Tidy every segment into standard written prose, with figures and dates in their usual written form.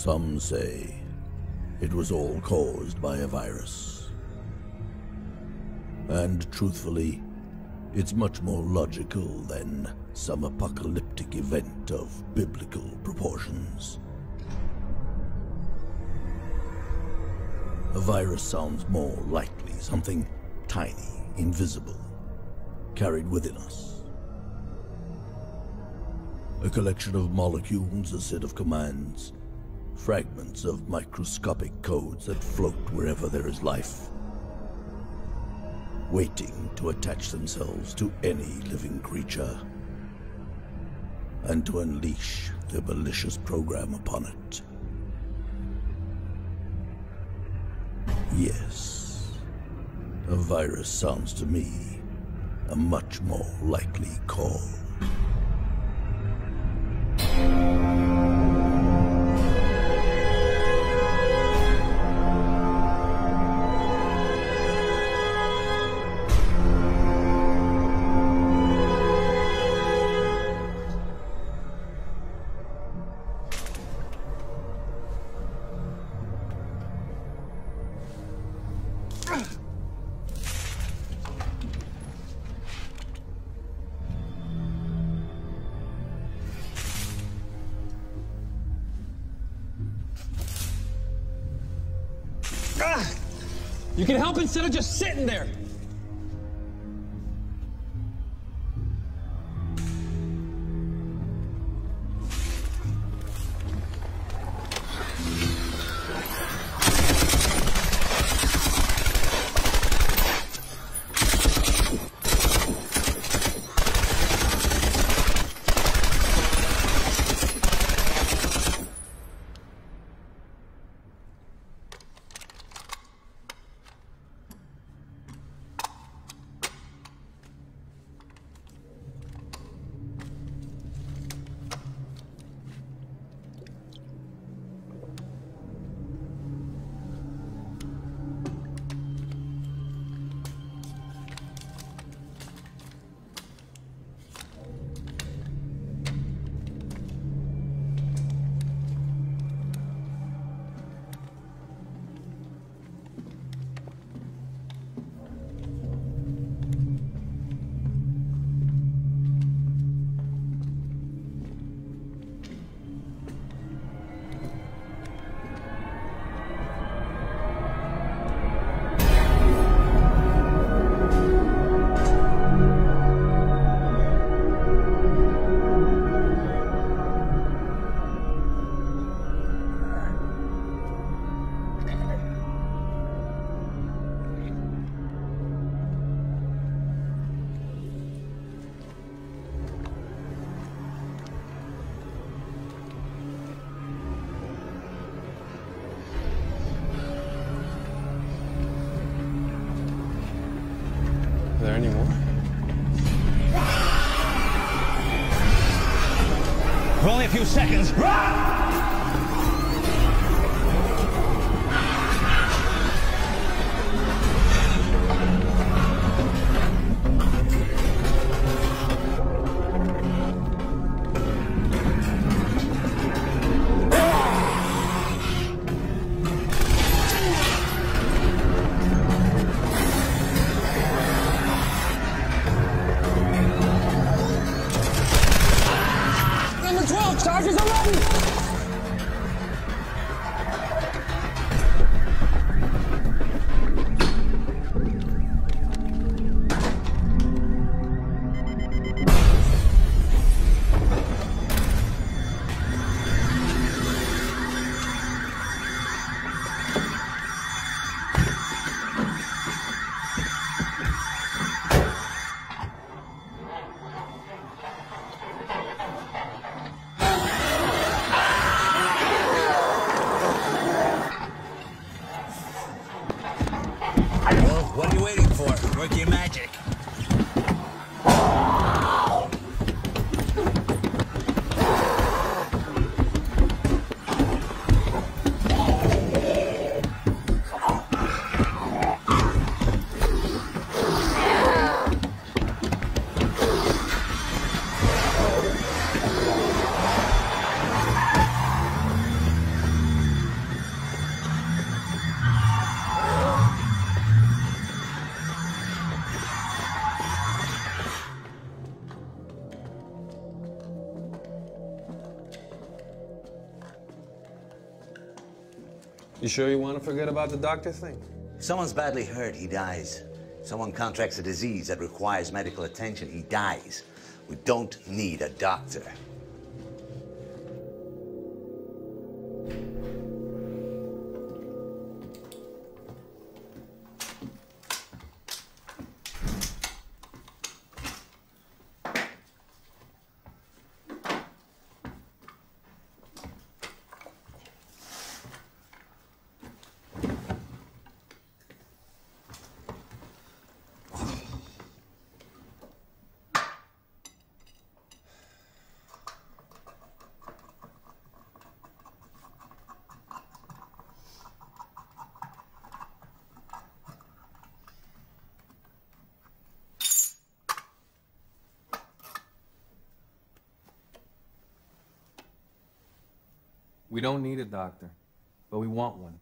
Some say it was all caused by a virus. And truthfully, it's much more logical than some apocalyptic event of biblical proportions. A virus sounds more likely something tiny, invisible, carried within us. A collection of molecules, a set of commands, fragments of microscopic codes that float wherever there is life, waiting to attach themselves to any living creature and to unleash their malicious program upon it. Yes, a virus sounds to me a much more likely call. You can help instead of just sitting there. Are there any more? For only a few seconds. Charges are ready! What are you waiting for? Work your magic. You sure you want to forget about the doctor thing? If someone's badly hurt, he dies. If someone contracts a disease that requires medical attention, he dies. We don't need a doctor. We don't need a doctor, but we want one.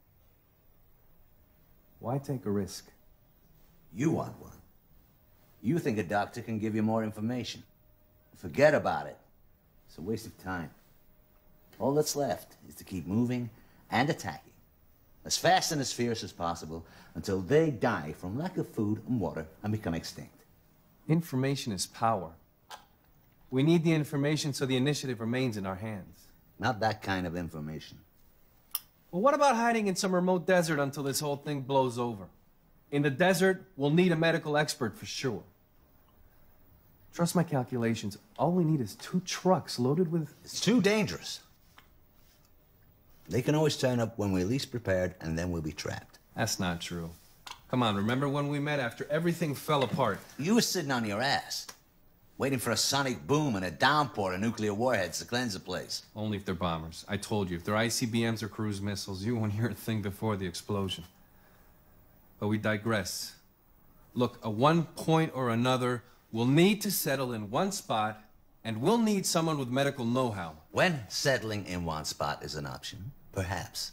Why take a risk? You want one. You think a doctor can give you more information. Forget about it. It's a waste of time. All that's left is to keep moving and attacking, as fast and as fierce as possible, until they die from lack of food and water and become extinct. Information is power. We need the information so the initiative remains in our hands. Not that kind of information. Well, what about hiding in some remote desert until this whole thing blows over? In the desert, we'll need a medical expert for sure. Trust my calculations. All we need is 2 trucks loaded with... It's too dangerous. They can always turn up when we're least prepared, and then we'll be trapped. That's not true. Come on, remember when we met after everything fell apart? You were sitting on your ass, waiting for a sonic boom and a downpour of nuclear warheads to cleanse the place. Only if they're bombers. I told you, if they're ICBMs or cruise missiles, you won't hear a thing before the explosion. But we digress. Look, at one point or another, we'll need to settle in one spot, and we'll need someone with medical know-how. When settling in one spot is an option, perhaps.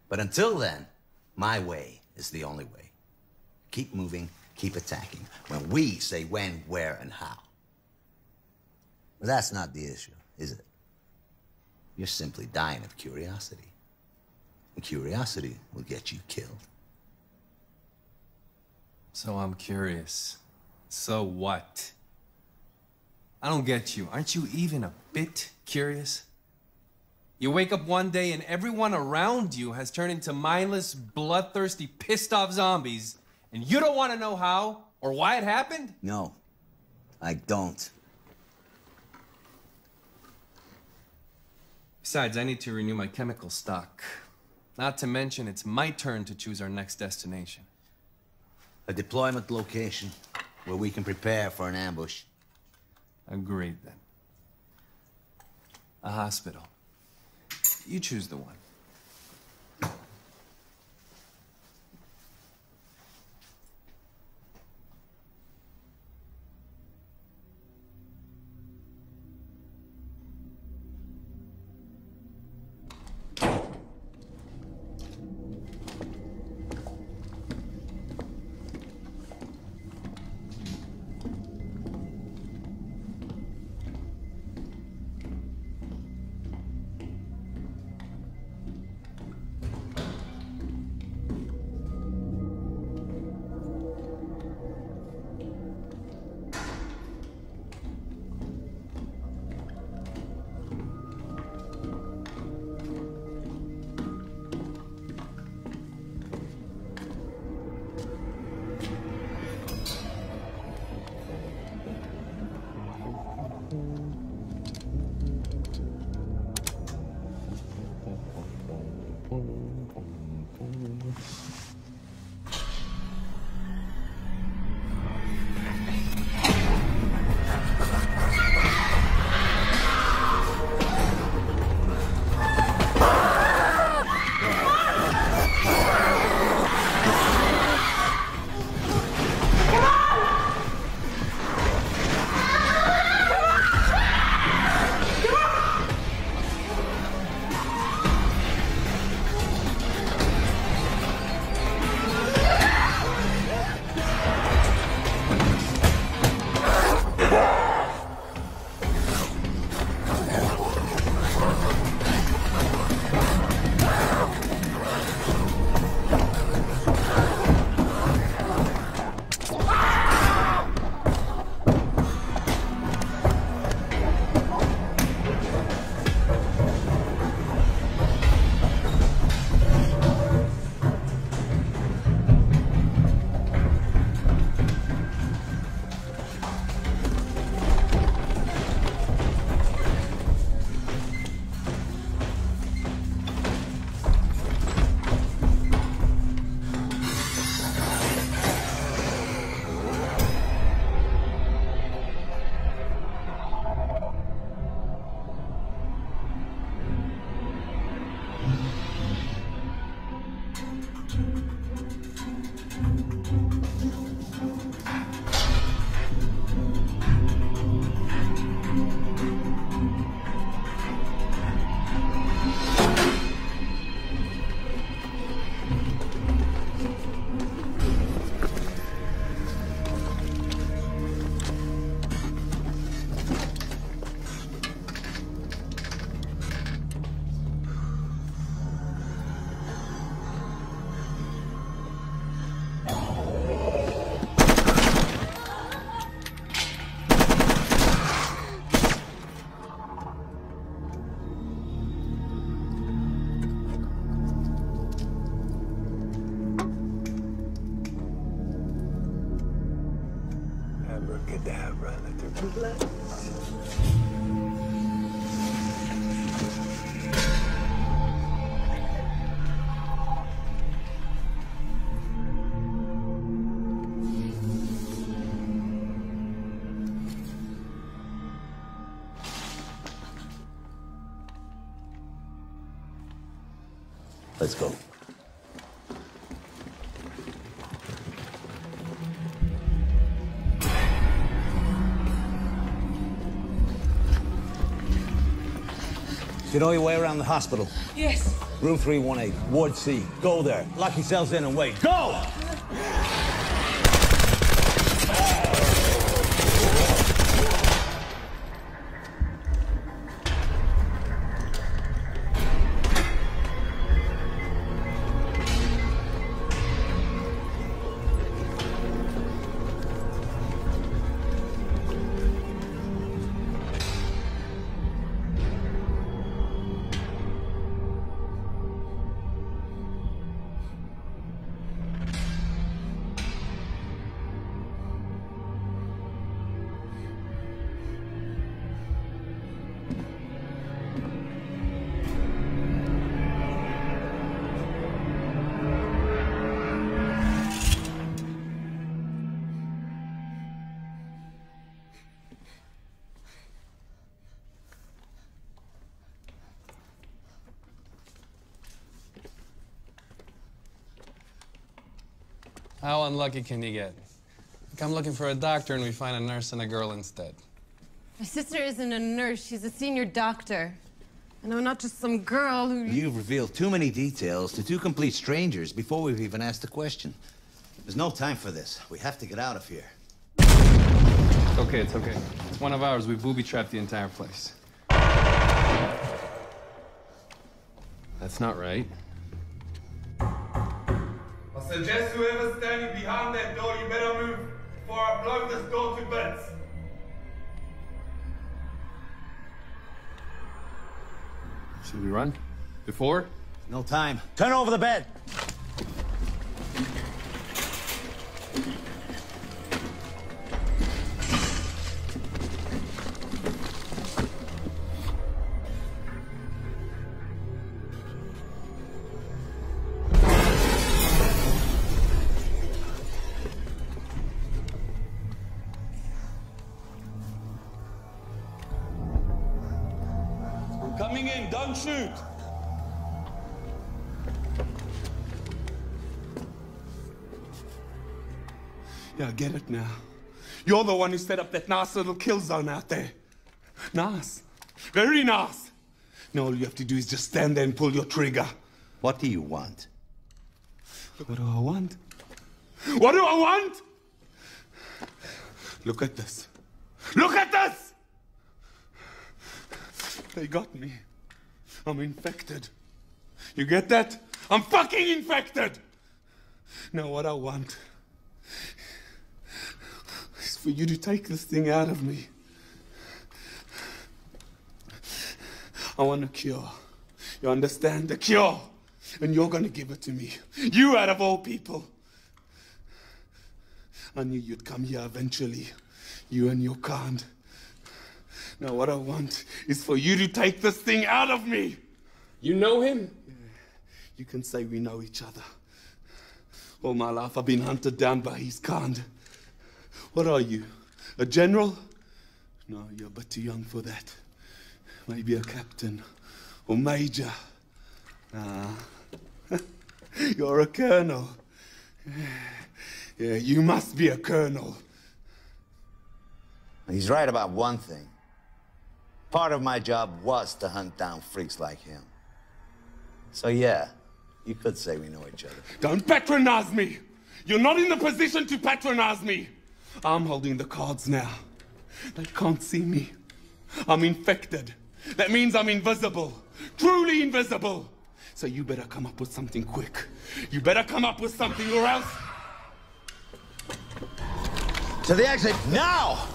But until then, my way is the only way. Keep moving, keep attacking, when we say when, where, and how. But that's not the issue, is it? You're simply dying of curiosity. And curiosity will get you killed. So I'm curious. So what? I don't get you. Aren't you even a bit curious? You wake up one day and everyone around you has turned into mindless, bloodthirsty, pissed-off zombies, and you don't want to know how or why it happened? No, I don't. Besides, I need to renew my chemical stock. Not to mention, it's my turn to choose our next destination. A deployment location where we can prepare for an ambush. Agreed, then. A hospital. You choose the one. Abracadabra, let her relax. Let's go. You know your way around the hospital? Yes. Room 318, Ward C. Go there. Lock yourselves in and wait. Go! How unlucky can you get? Come looking for a doctor and we find a nurse and a girl instead. My sister isn't a nurse, she's a senior doctor. And I'm not just some girl who... You've revealed too many details to two complete strangers before we've even asked a question. There's no time for this. We have to get out of here. It's okay, it's okay. It's one of ours. We booby-trapped the entire place. That's not right. I suggest whoever's standing behind that door, you better move before I blow this door to bits. Should we run? Before? No time. Turn over the bed. Coming in, don't shoot. Yeah, I get it now. You're the one who set up that nice little kill zone out there. Nice. Very nice. Now all you have to do is just stand there and pull your trigger. What do you want? What do I want? What do I want? Look at this. Look at this! They got me. I'm infected. You get that? I'm fucking infected! Now what I want is for you to take this thing out of me. I want a cure. You understand? A cure! And you're gonna give it to me. You out of all people. I knew you'd come here eventually. You and your kind. Now what I want is for you to take this thing out of me. You know him? Yeah. You can say we know each other. All my life I've been hunted down by his kind. What are you? A general? No, you're but too young for that. Maybe a captain or major. Nah. You're a colonel. Yeah, you must be a colonel. He's right about one thing. Part of my job was to hunt down freaks like him. So yeah, you could say we know each other. Don't patronize me! You're not in the position to patronize me! I'm holding the cards now. They can't see me. I'm infected. That means I'm invisible. Truly invisible. So you better come up with something quick. You better come up with something or else... To the exit, now!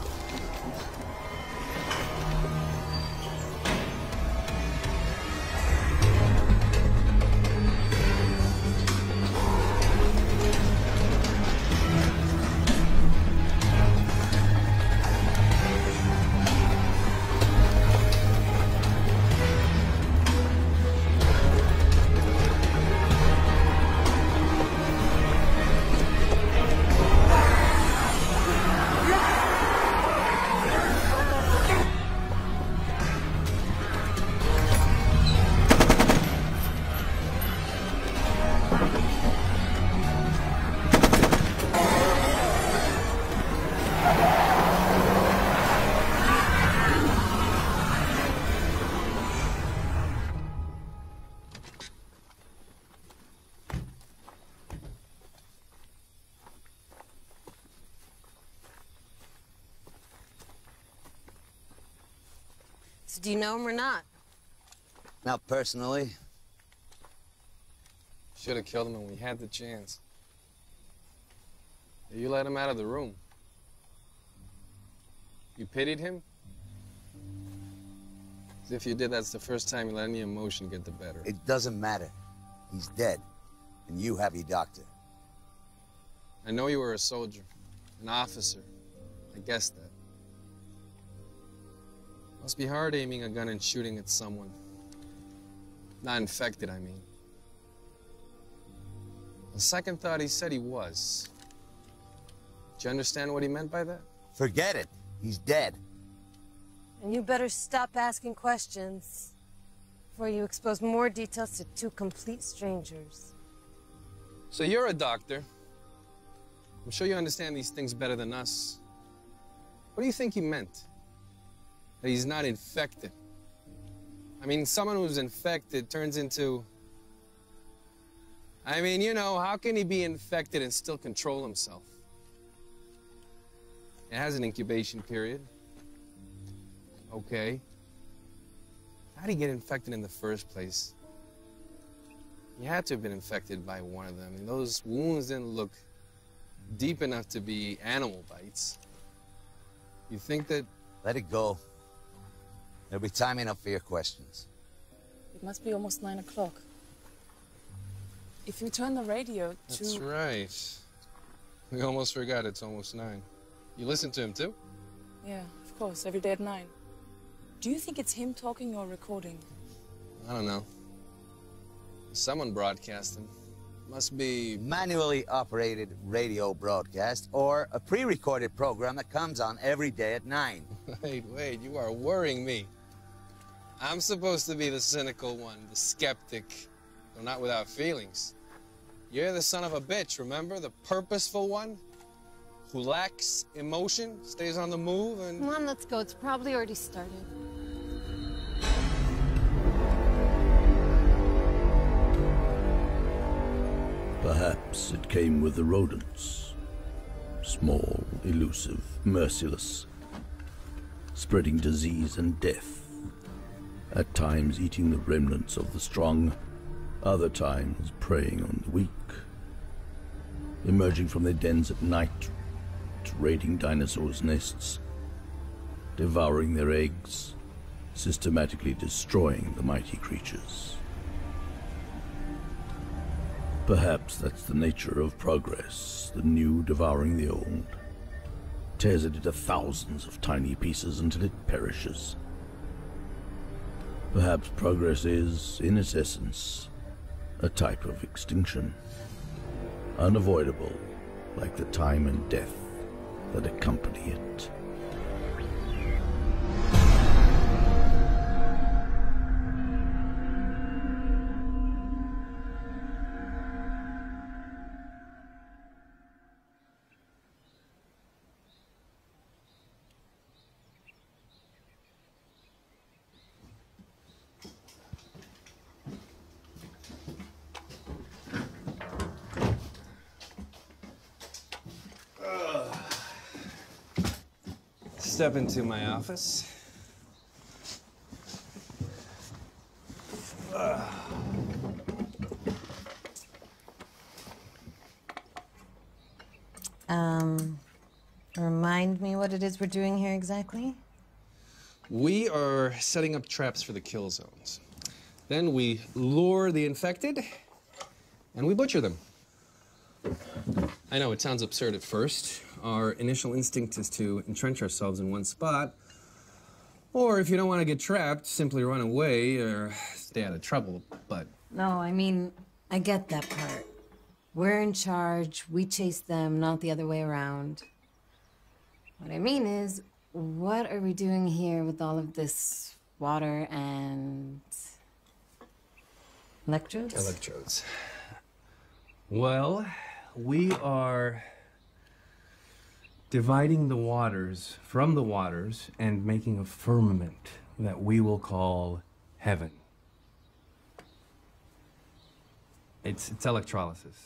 Do you know him or not? Not personally. Should have killed him when we had the chance. You let him out of the room. You pitied him? As if you did, that's the first time you let any emotion get the better. It doesn't matter. He's dead. And you have your doctor. I know you were a soldier, an officer. I guessed that. Must be hard aiming a gun and shooting at someone. Not infected, I mean. On second thought, he said he was. Do you understand what he meant by that? Forget it. He's dead. And you better stop asking questions before you expose more details to two complete strangers. So you're a doctor. I'm sure you understand these things better than us. What do you think he meant? That he's not infected? I mean, someone who's infected turns into... I mean, you know, how can he be infected and still control himself? It has an incubation period. Okay. How'd he get infected in the first place? He had to have been infected by one of them. And those wounds didn't look deep enough to be animal bites. You think that... Let it go. There'll be time enough for your questions. It must be almost 9 o'clock. If you turn the radio to... That's right. We almost forgot it's almost 9. You listen to him too? Yeah, of course, every day at 9. Do you think it's him talking or recording? I don't know. Someone broadcasting. Must be... Manually operated radio broadcast or a pre-recorded program that comes on every day at 9. Wait, you are worrying me. I'm supposed to be the cynical one, the skeptic, though not without feelings. You're the son of a bitch, remember? The purposeful one? Who lacks emotion, stays on the move, and... Come on, let's go. It's probably already started. Perhaps it came with the rodents. Small, elusive, merciless, spreading disease and death. At times eating the remnants of the strong, other times preying on the weak. Emerging from their dens at night, raiding dinosaurs' nests, devouring their eggs, systematically destroying the mighty creatures. Perhaps that's the nature of progress, the new devouring the old. Tears it into thousands of tiny pieces until it perishes. Perhaps progress is, in its essence, a type of extinction. Unavoidable, like the time and death that accompany it. Step into my office. Remind me what it is we're doing here exactly? We are setting up traps for the kill zones. Then we lure the infected, and we butcher them. I know, it sounds absurd at first. Our initial instinct is to entrench ourselves in one spot. Or if you don't want to get trapped, simply run away or stay out of trouble, but... No, I mean, I get that part. We're in charge, we chase them, not the other way around. What I mean is, what are we doing here with all of this water and... electrodes? Electrodes. Well, we are dividing the waters from the waters and making a firmament that we will call heaven. It's electrolysis.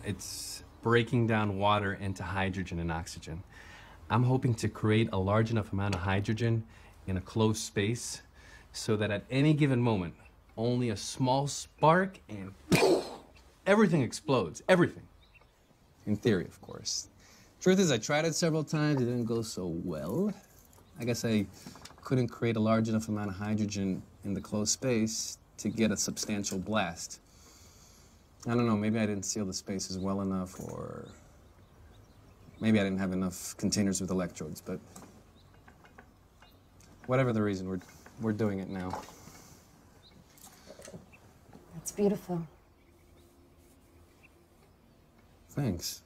It's breaking down water into hydrogen and oxygen. I'm hoping to create a large enough amount of hydrogen in a closed space so that at any given moment, only a small spark and everything explodes. Everything. In theory, of course. Truth is, I tried it several times. It didn't go so well. I guess I couldn't create a large enough amount of hydrogen in the closed space to get a substantial blast. I don't know, maybe I didn't seal the spaces well enough, or maybe I didn't have enough containers with electrodes, but whatever the reason, we're doing it now. That's beautiful. Thanks.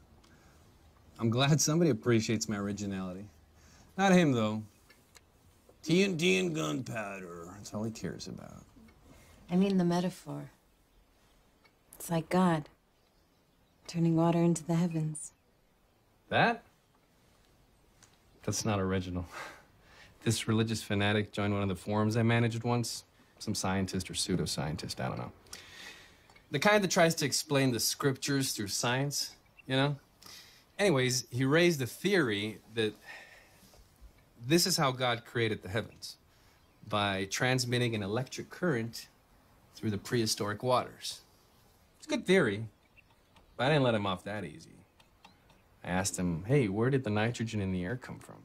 I'm glad somebody appreciates my originality. Not him, though. TNT and gunpowder. That's all he cares about. I mean the metaphor. It's like God, turning water into the heavens. That? That's not original. This religious fanatic joined one of the forums I managed once. Some scientist or pseudoscientist, I don't know. The kind that tries to explain the scriptures through science, you know? Anyways, he raised the theory that this is how God created the heavens, by transmitting an electric current through the prehistoric waters. It's a good theory, but I didn't let him off that easy. I asked him, hey, where did the nitrogen in the air come from?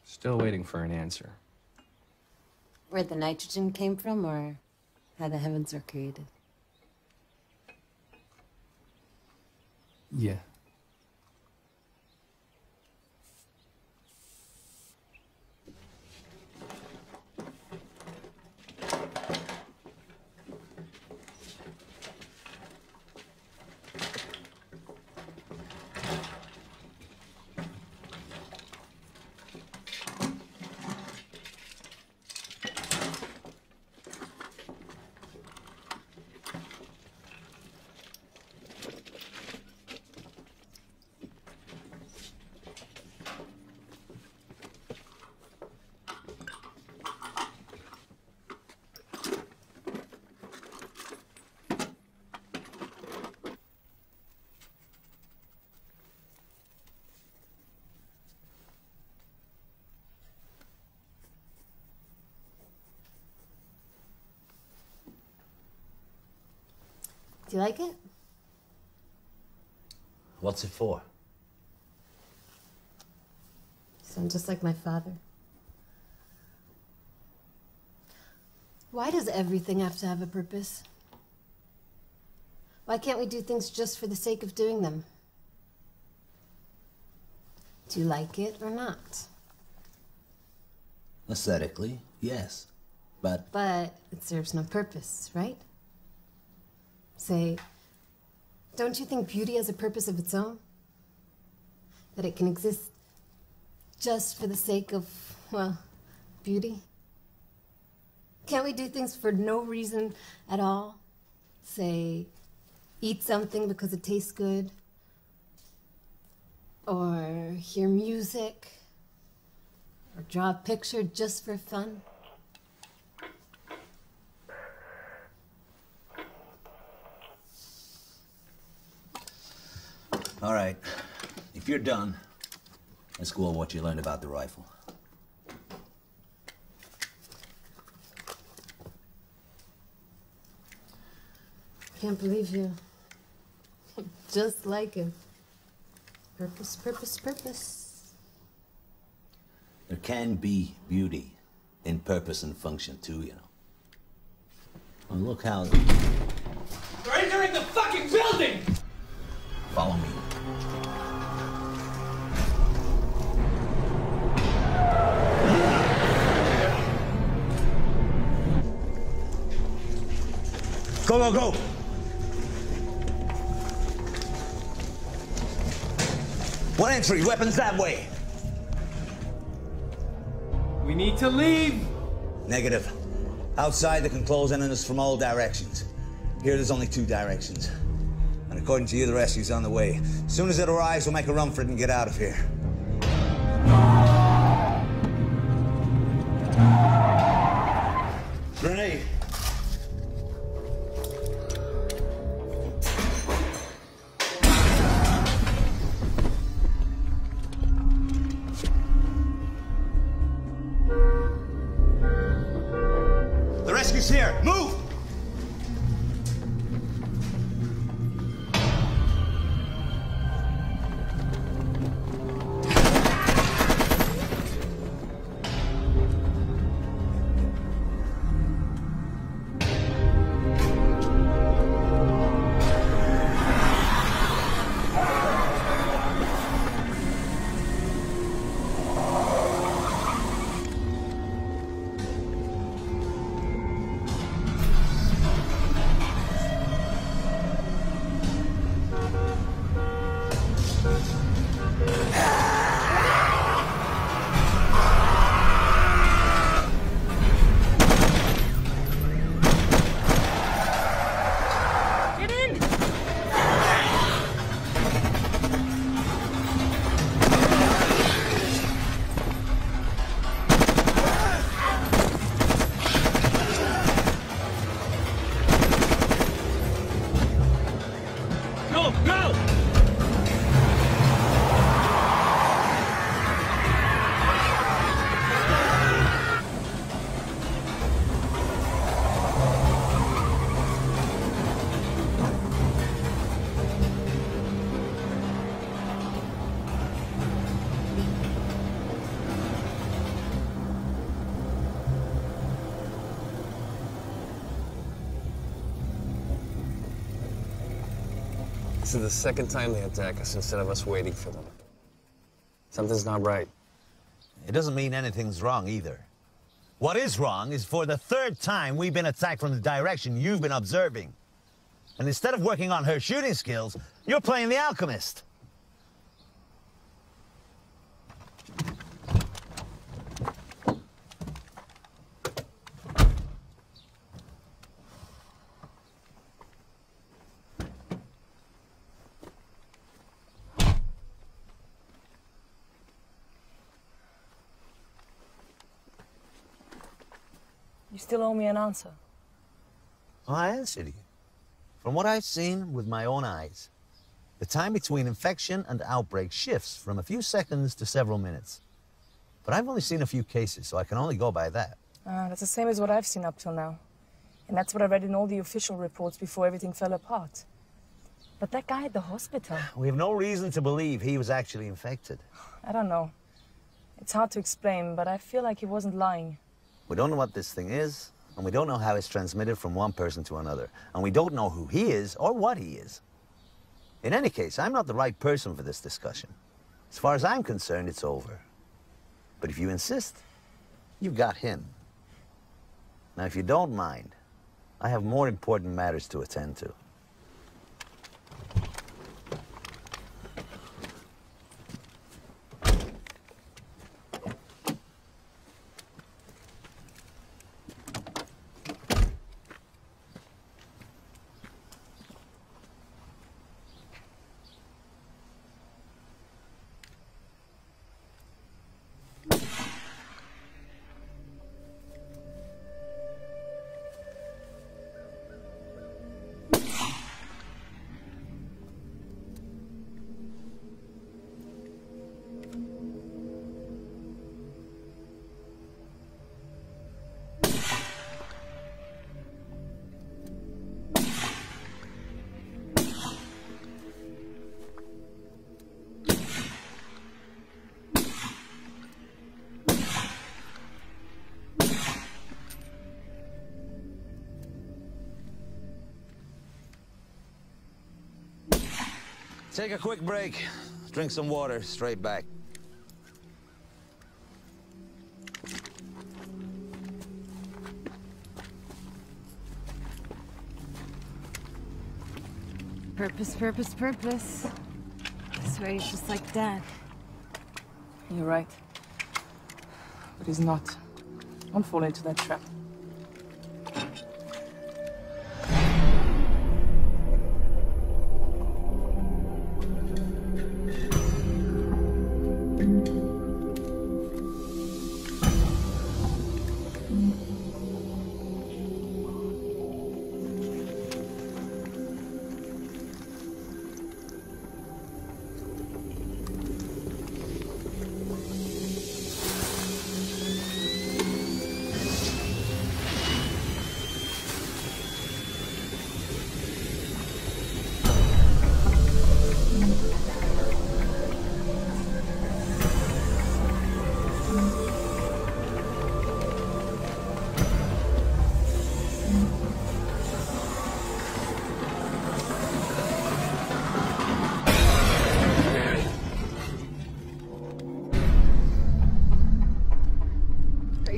Still waiting for an answer. Where the nitrogen came from, or how the heavens were created? Yeah. Do you like it? What's it for? You sound just like my father. Why does everything have to have a purpose? Why can't we do things just for the sake of doing them? Do you like it or not? Aesthetically, yes. But it serves no purpose, right? Say, don't you think beauty has a purpose of its own? That it can exist just for the sake of, well, beauty? Can't we do things for no reason at all? Say, eat something because it tastes good? Or hear music? Or draw a picture just for fun? all right, if you're done, let's go over what you learned about the rifle. Can't believe you. Just like him. Purpose, purpose, purpose. There can be beauty in purpose and function too, you know. Well, look how... They're entering the fucking building! Follow me. Go, go, go! One entry, weapons that way. We need to leave! Negative. Outside, they can close in on us from all directions. Here, there's only 2 directions. And according to you, the rescue's on the way. As soon as it arrives, we'll make a run for it and get out of here. Grenade. This is the second time they attack us instead of us waiting for them. Something's not right. It doesn't mean anything's wrong either. What is wrong is for the third time we've been attacked from the direction you've been observing. And instead of working on her shooting skills, you're playing the alchemist. You still owe me an answer. Well, I answered you. From what I've seen with my own eyes, the time between infection and outbreak shifts from a few seconds to several minutes. But I've only seen a few cases, so I can only go by that. That's the same as what I've seen up till now. And that's what I read in all the official reports before everything fell apart. But that guy at the hospital... We have no reason to believe he was actually infected. I don't know. It's hard to explain, but I feel like he wasn't lying. We don't know what this thing is, and we don't know how it's transmitted from one person to another. And we don't know who he is or what he is. In any case, I'm not the right person for this discussion. As far as I'm concerned, it's over. But if you insist, you've got him. Now, if you don't mind, I have more important matters to attend to. Take a quick break, drink some water, straight back. Purpose, purpose, purpose. This way is just like Dad. You're right. But he's not. Don't fall into that trap.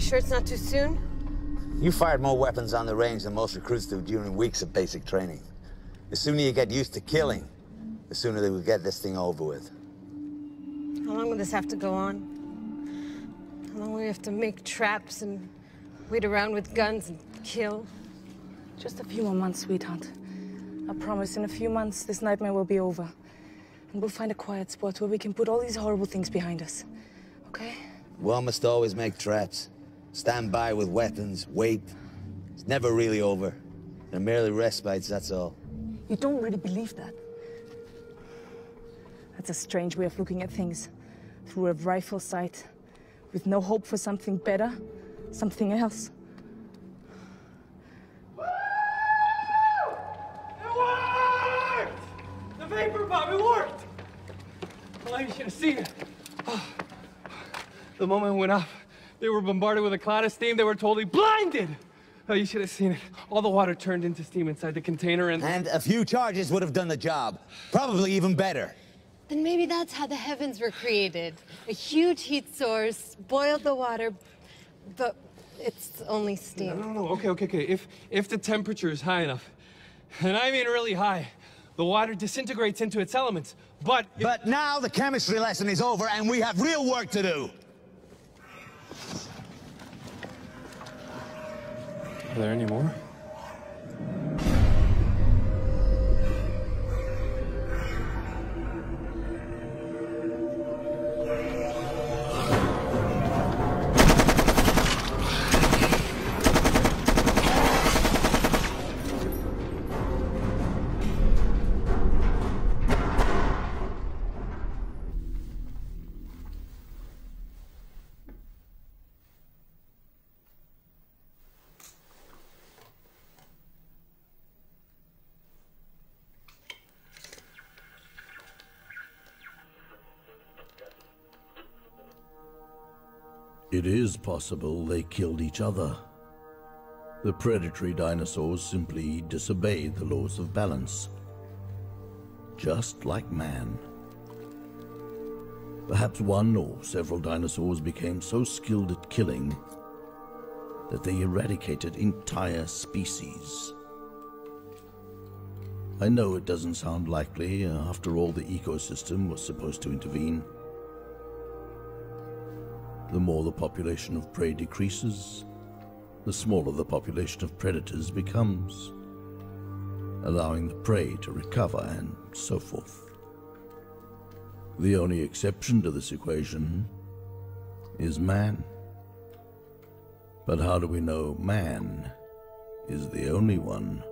Sure it's not too soon? You fired more weapons on the range than most recruits do during weeks of basic training. The sooner you get used to killing, the sooner they will get this thing over with. How long will this have to go on? How long will we have to make traps and wait around with guns and kill? Just a few more months, sweetheart. I promise, in a few months, this nightmare will be over. And we'll find a quiet spot where we can put all these horrible things behind us. Okay? One must always make traps. Stand by with weapons, wait. It's never really over. They're merely respites, that's all. You don't really believe that? That's a strange way of looking at things. Through a rifle sight, with no hope for something better, something else. It worked! The vapor bomb, it worked! Well, you should have seen it. Oh. The moment it went off, they were bombarded with a cloud of steam. They were totally blinded. Oh, you should have seen it. All the water turned into steam inside the container and... And a few charges would have done the job. Probably even better. Then maybe that's how the heavens were created. A huge heat source, boiled the water, but it's only steam. No. Okay. If the temperature is high enough, and I mean really high, the water disintegrates into its elements, but... But now the chemistry lesson is over and we have real work to do. Are there any more? It is possible they killed each other. The predatory dinosaurs simply disobeyed the laws of balance. Just like man. Perhaps one or several dinosaurs became so skilled at killing that they eradicated entire species. I know it doesn't sound likely. After all, the ecosystem was supposed to intervene. The more the population of prey decreases, the smaller the population of predators becomes, allowing the prey to recover and so forth. The only exception to this equation is man. But how do we know man is the only one?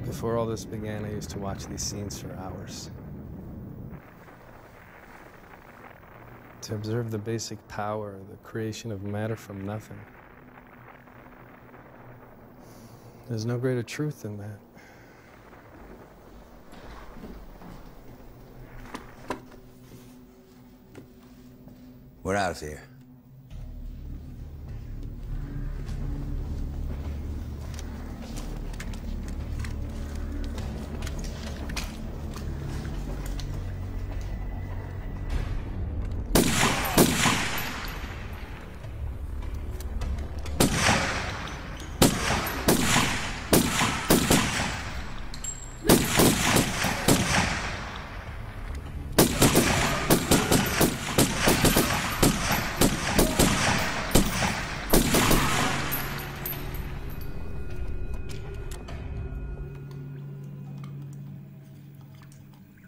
Before all this began, I used to watch these scenes for hours. To observe the basic power, the creation of matter from nothing. There's no greater truth than that. We're out of here.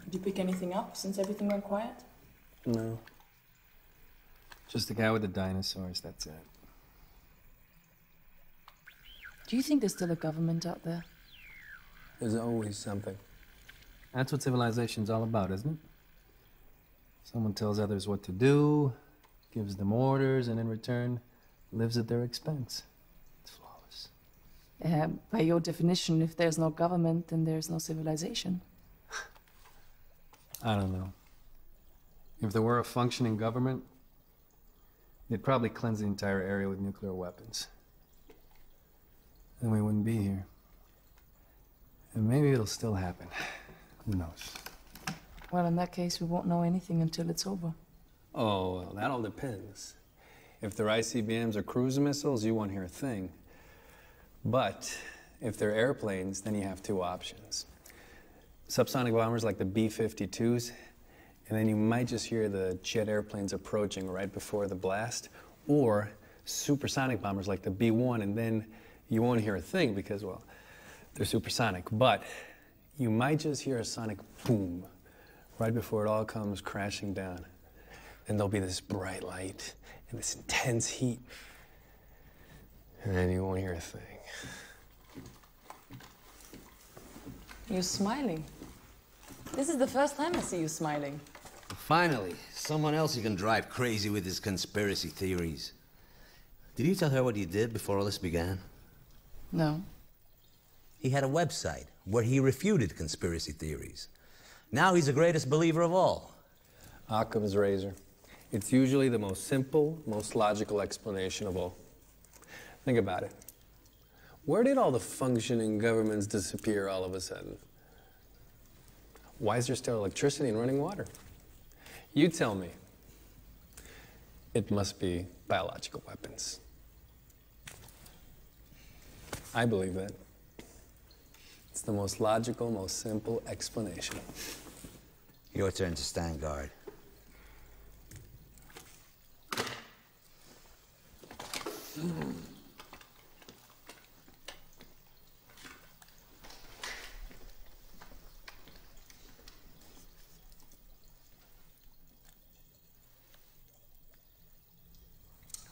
Did you pick anything up since everything went quiet? No. Just the guy with the dinosaurs, that's it. Do you think there's still a government out there? There's always something. That's what civilization's all about, isn't it? Someone tells others what to do, gives them orders, and in return, lives at their expense. It's flawless. By your definition, if there's no government, then there's no civilization. I don't know. If there were a functioning government, they'd probably cleanse the entire area with nuclear weapons. Then we wouldn't be here. And maybe it'll still happen. Who knows? Well, in that case, we won't know anything until it's over. Oh, well, that all depends. If they're ICBMs or cruise missiles, you won't hear a thing. But if they're airplanes, then you have two options. Subsonic bombers like the B-52s, and then you might just hear the jet airplanes approaching right before the blast, or supersonic bombers like the B-1, and then you won't hear a thing because, well, they're supersonic. But you might just hear a sonic boom right before it all comes crashing down. And there'll be this bright light and this intense heat, and then you won't hear a thing. You're smiling. This is the first time I see you smiling. Finally, someone else who can drive crazy with his conspiracy theories. Did you tell her what you did before all this began? No. He had a website where he refuted conspiracy theories. Now he's the greatest believer of all. Occam's razor. It's usually the most simple, most logical explanation of all. Think about it. Where did all the functioning governments disappear all of a sudden? Why is there still electricity and running water? You tell me. It must be biological weapons. I believe that. It's the most logical, most simple explanation. Your turn to stand guard.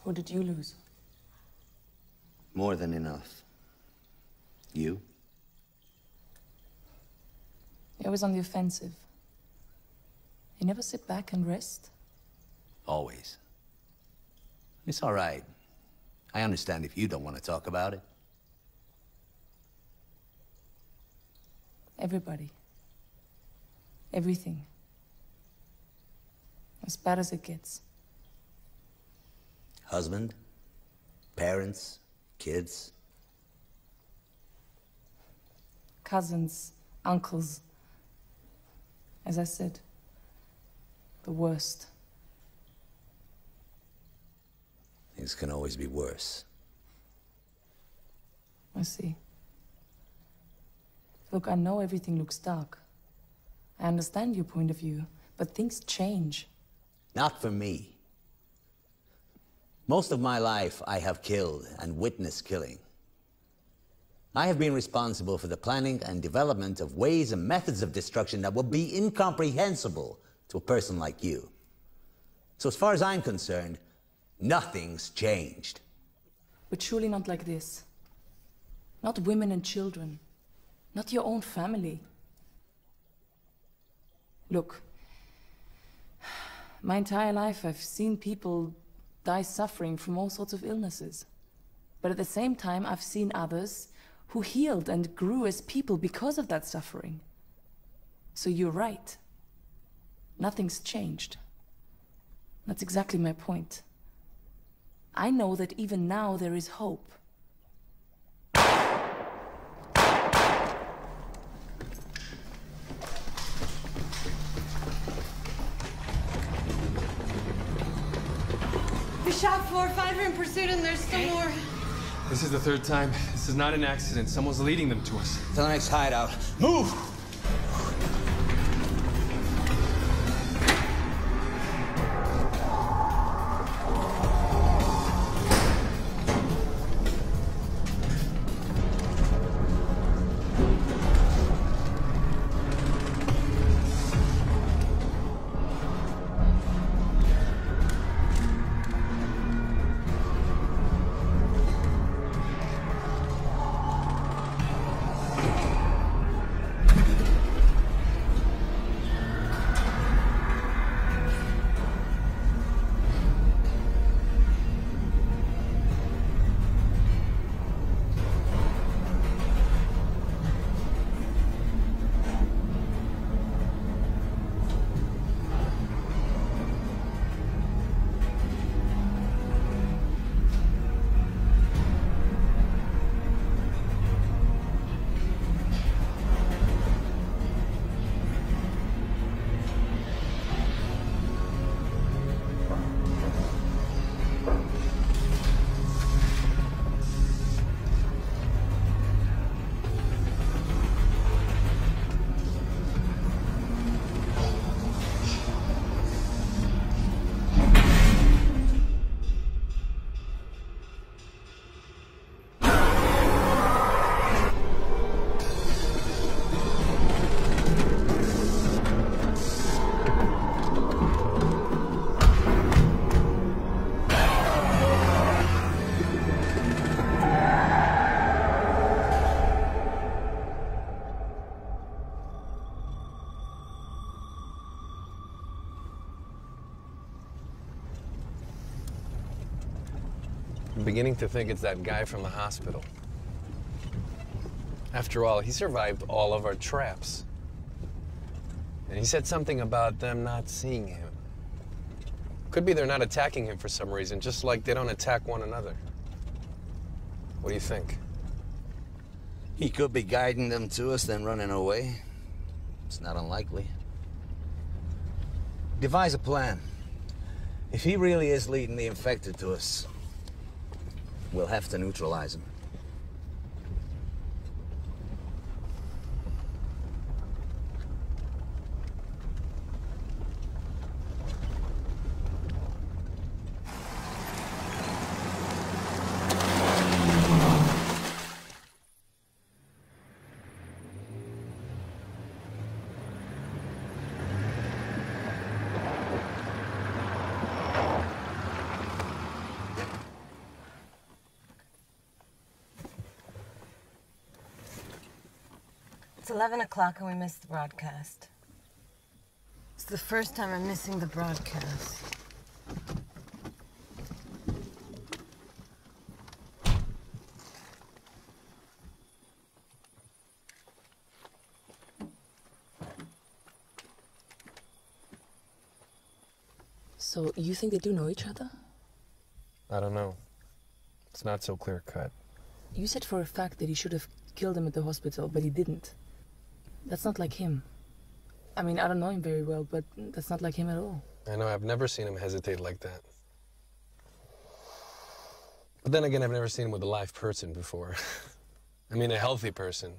Who did you lose? More than enough. You? You're always on the offensive. You never sit back and rest? Always. It's all right. I understand if you don't want to talk about it. Everybody. Everything. As bad as it gets. Husband? Parents? Kids? Cousins, uncles. As I said, the worst. Things can always be worse. I see. Look, I know everything looks dark. I understand your point of view, but things change. Not for me. Most of my life, I have killed and witnessed killing. I have been responsible for the planning and development of ways and methods of destruction that would be incomprehensible to a person like you. So as far as I'm concerned, nothing's changed. But surely not like this. Not women and children. Not your own family. Look, my entire life I've seen people die suffering from all sorts of illnesses. But at the same time, I've seen others who healed and grew as people because of that suffering. So you're right. Nothing's changed. That's exactly my point. I know that even now there is hope. We shot 4 or 5 are in pursuit and there's still more. This is the third time. This is not an accident. Someone's leading them to us. To the next hideout. Move! I'm beginning to think it's that guy from the hospital. After all, he survived all of our traps. And he said something about them not seeing him. Could be they're not attacking him for some reason, just like they don't attack one another. What do you think? He could be guiding them to us, then running away. It's not unlikely. Devise a plan. If he really is leading the infected to us, we'll have to neutralize him. It's 11 o'clock and we missed the broadcast. It's the first time I'm missing the broadcast. So, you think they do know each other? I don't know. It's not so clear-cut. You said for a fact that he should have killed him at the hospital, but he didn't. That's not like him. I mean, I don't know him very well, but that's not like him at all. I know, I've never seen him hesitate like that. But then again, I've never seen him with a live person before. I mean, a healthy person.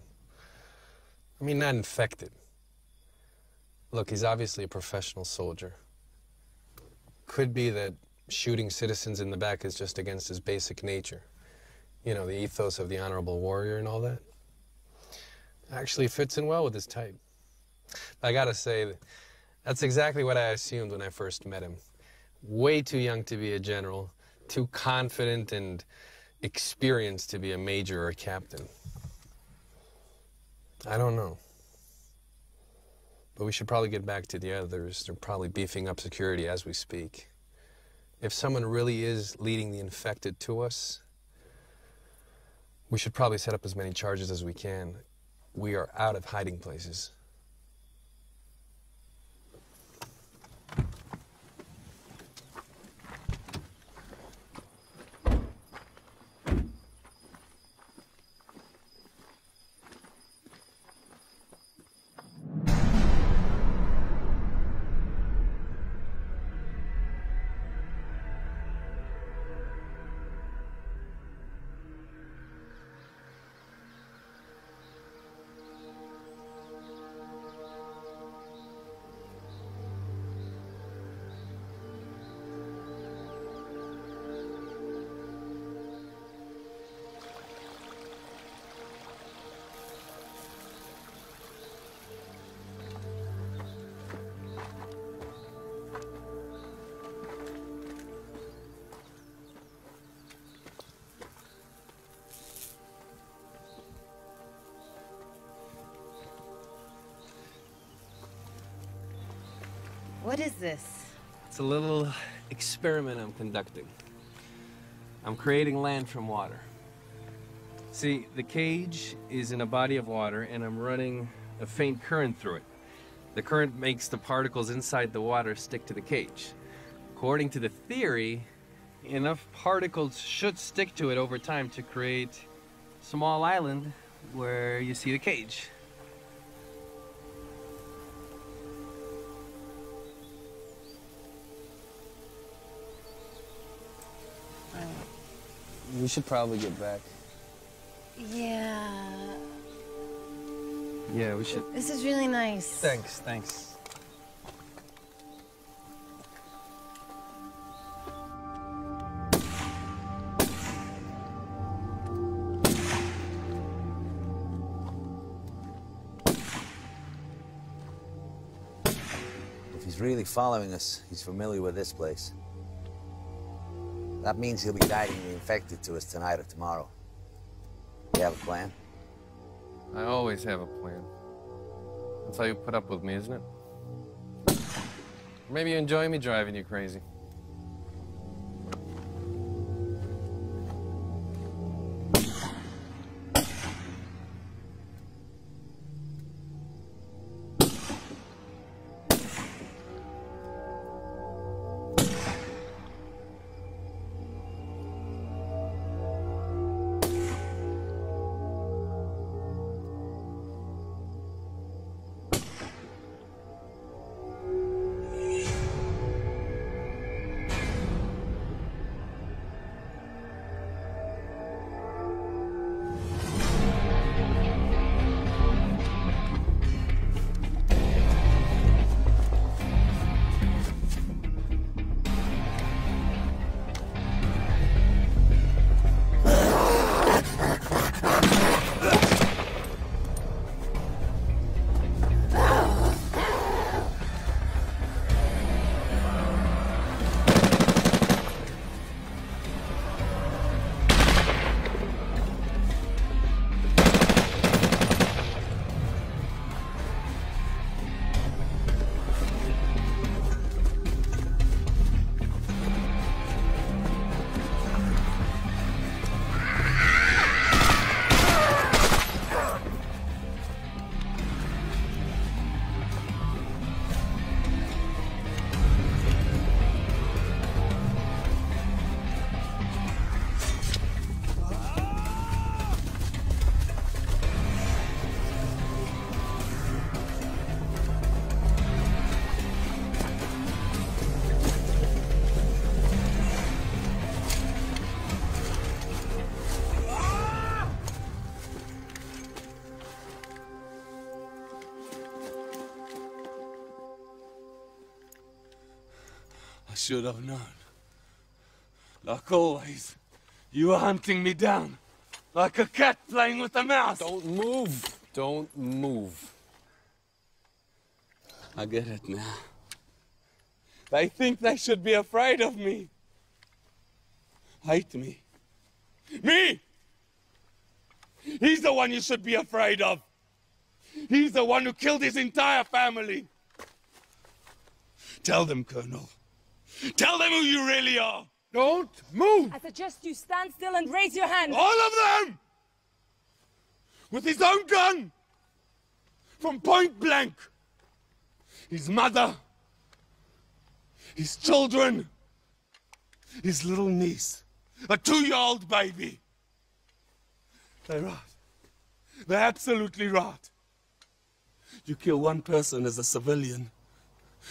I mean, not infected. Look, he's obviously a professional soldier. Could be that shooting citizens in the back is just against his basic nature. You know, the ethos of the honorable warrior and all that. Actually fits in well with his type. I gotta say, that's exactly what I assumed when I first met him. Way too young to be a general, too confident and experienced to be a major or a captain. I don't know. But we should probably get back to the others. They're probably beefing up security as we speak. If someone really is leading the infected to us, we should probably set up as many charges as we can. We are out of hiding places. What is this? It's a little experiment I'm conducting. I'm creating land from water. See, the cage is in a body of water, and I'm running a faint current through it. The current makes the particles inside the water stick to the cage. According to the theory, enough particles should stick to it over time to create a small island where you see the cage. We should probably get back. Yeah. Yeah, we should. This is really nice. Thanks, thanks. If he's really following us, he's familiar with this place. That means he'll be guiding the infected to us tonight or tomorrow. You have a plan? I always have a plan. That's how you put up with me, isn't it? Or maybe you enjoy me driving you crazy. should have known. Like always, you were hunting me down. Like a cat playing with a mouse. Don't move. Don't move. I get it now. They think they should be afraid of me. Hate me. Me! He's the one you should be afraid of. He's the one who killed his entire family. Tell them, Colonel. Tell them who you really are. Don't move! I suggest you stand still and raise your hand. All of them! With his own gun! From point blank! His mother, his children, his little niece, a 2-year-old baby. They're right. They're absolutely right. You kill one person as a civilian,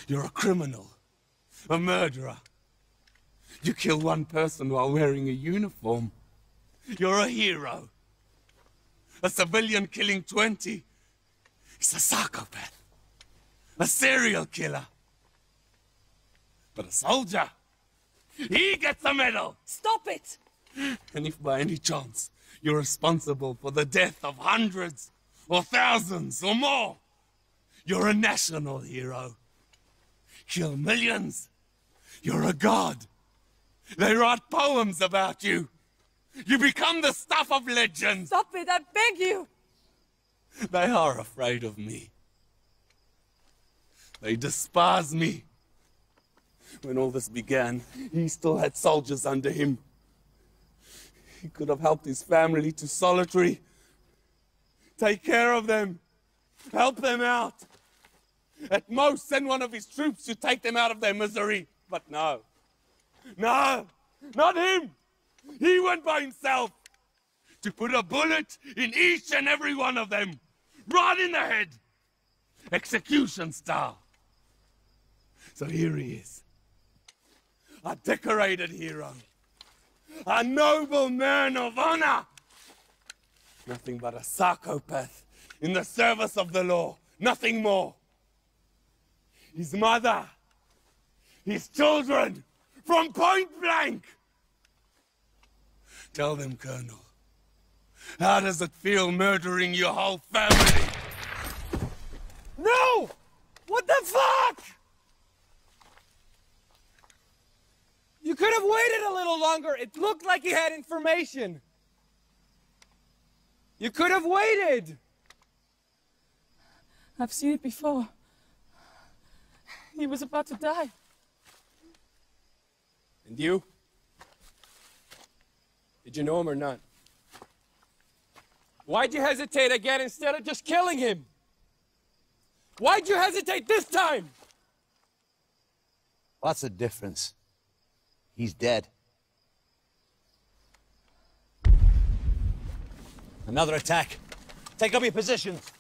you're a criminal, a murderer. You kill one person while wearing a uniform, you're a hero. A civilian killing 20 is a psychopath. A serial killer. But a soldier, he gets a medal. Stop it! And if by any chance you're responsible for the death of hundreds or thousands or more, you're a national hero. Kill millions, you're a god. They write poems about you. You become the stuff of legends. Stop it, I beg you! They are afraid of me. They despise me. When all this began, he still had soldiers under him. He could have helped his family to solitary. Take care of them. Help them out. At most, send one of his troops to take them out of their misery. But no. No, not him. He went by himself to put a bullet in each and every one of them. Right in the head. Execution style. So here he is. A decorated hero. A noble man of honor. Nothing but a psychopath in the service of the law. Nothing more. His mother. His children. From point blank. Tell them, Colonel. How does it feel murdering your whole family? No! What the fuck? You could have waited a little longer. It looked like he had information. You could have waited. I've seen it before. He was about to die. And you? Did you know him or not? Why'd you hesitate again instead of just killing him? Why'd you hesitate this time? What's the difference? He's dead. Another attack. Take up your positions.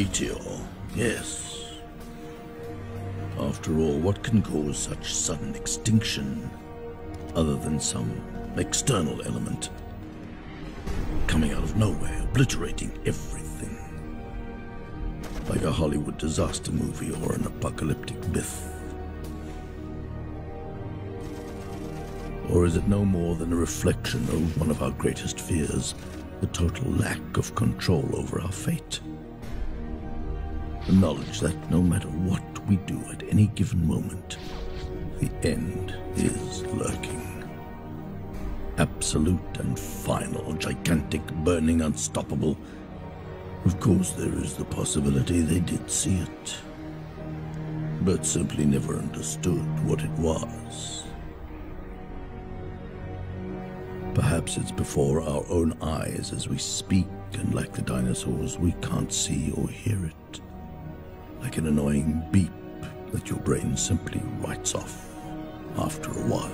meteor, yes. After all, what can cause such sudden extinction other than some external element coming out of nowhere, obliterating everything? Like a Hollywood disaster movie or an apocalyptic myth. Or is it no more than a reflection of one of our greatest fears, the total lack of control over our fate? The knowledge that no matter what we do at any given moment, the end is lurking. Absolute and final, gigantic, burning, unstoppable. Of course, there is the possibility they did see it, but simply never understood what it was. Perhaps it's before our own eyes as we speak, and like the dinosaurs, we can't see or hear it. Like an annoying beep that your brain simply writes off after a while.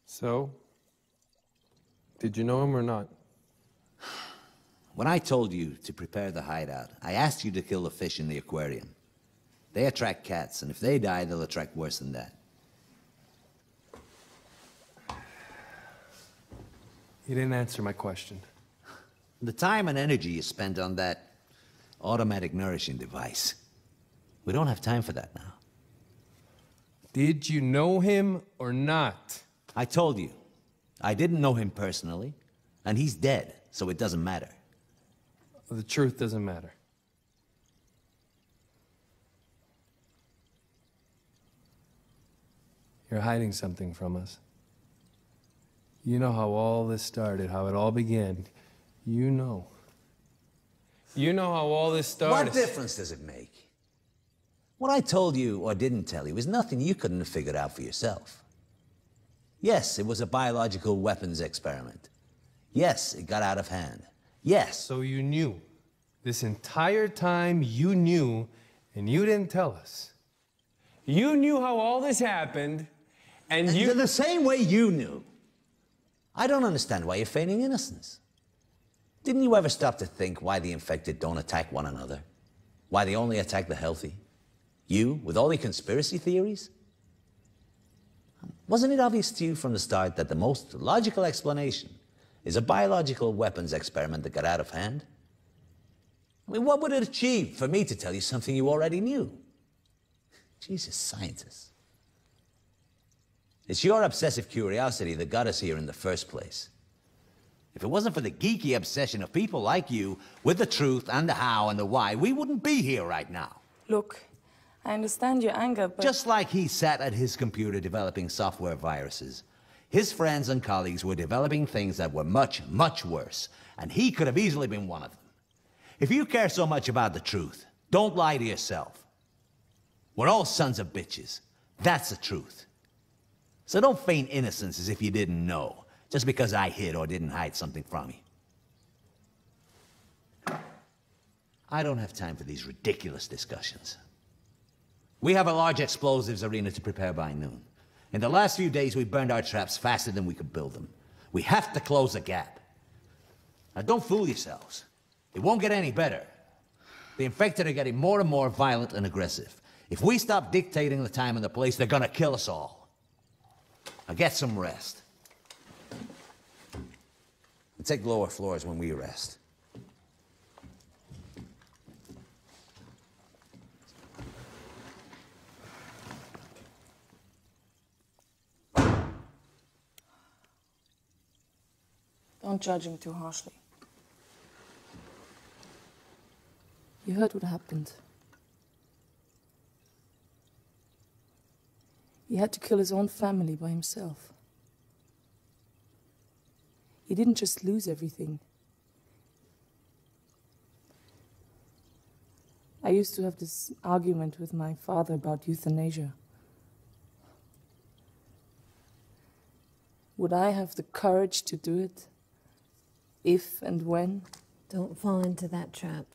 So, did you know him or not? When I told you to prepare the hideout, I asked you to kill the fish in the aquarium. They attract cats, and if they die, they'll attract worse than that. You didn't answer my question. The time and energy you spent on that automatic nourishing device. We don't have time for that now. Did you know him or not? I told you. I didn't know him personally, and he's dead, so it doesn't matter. The truth doesn't matter. You're hiding something from us. You know how all this started, how it all began. You know. You know how all this started. What difference does it make? What I told you or didn't tell you is nothing you couldn't have figured out for yourself. Yes, it was a biological weapons experiment. Yes, it got out of hand. Yes. So you knew. This entire time you knew, and you didn't tell us. You knew how all this happened, and you... The same way you knew. I don't understand why you're feigning innocence. Didn't you ever stop to think why the infected don't attack one another? Why they only attack the healthy? You, with all your conspiracy theories? Wasn't it obvious to you from the start that the most logical explanation is a biological weapons experiment that got out of hand? I mean, what would it achieve for me to tell you something you already knew? Jesus, scientists. It's your obsessive curiosity that got us here in the first place. If it wasn't for the geeky obsession of people like you with the truth and the how and the why, we wouldn't be here right now. Look, I understand your anger, but... Just like he sat at his computer developing software viruses, his friends and colleagues were developing things that were much, much worse, and he could have easily been one of them. If you care so much about the truth, don't lie to yourself. We're all sons of bitches. That's the truth. So don't feign innocence as if you didn't know, just because I hid or didn't hide something from you. I don't have time for these ridiculous discussions. We have a large explosives arena to prepare by noon. In the last few days, we burned our traps faster than we could build them. We have to close the gap. Now, don't fool yourselves. It won't get any better. The infected are getting more and more violent and aggressive. If we stop dictating the time and the place, they're gonna kill us all. Now get some rest. And take lower floors when we rest. Don't judge him too harshly. You heard what happened. He had to kill his own family by himself. He didn't just lose everything. I used to have this argument with my father about euthanasia. Would I have the courage to do it? If and when? Don't fall into that trap.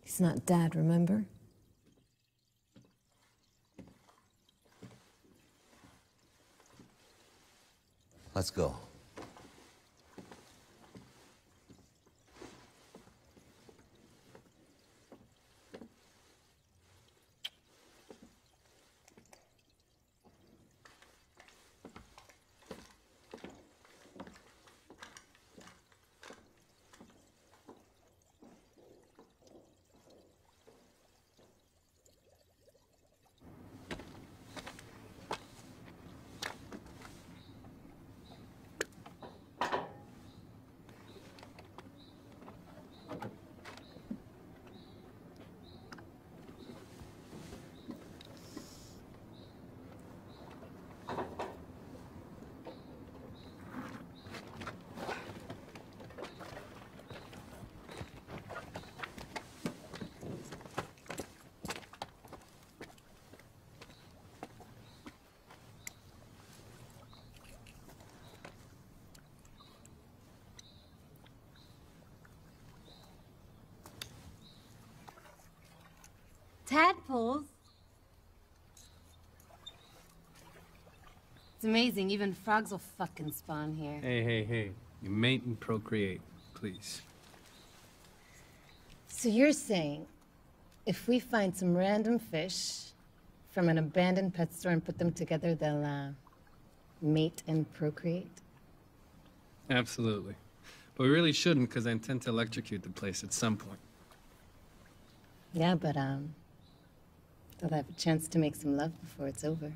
He's not Dad, remember? Let's go. Tadpoles? It's amazing, even frogs will fucking spawn here. Hey. You mate and procreate, please. So you're saying, if we find some random fish from an abandoned pet store and put them together, they'll, mate and procreate? Absolutely. But we really shouldn't, because I intend to electrocute the place at some point. Yeah, but, they'll have a chance to make some love before it's over.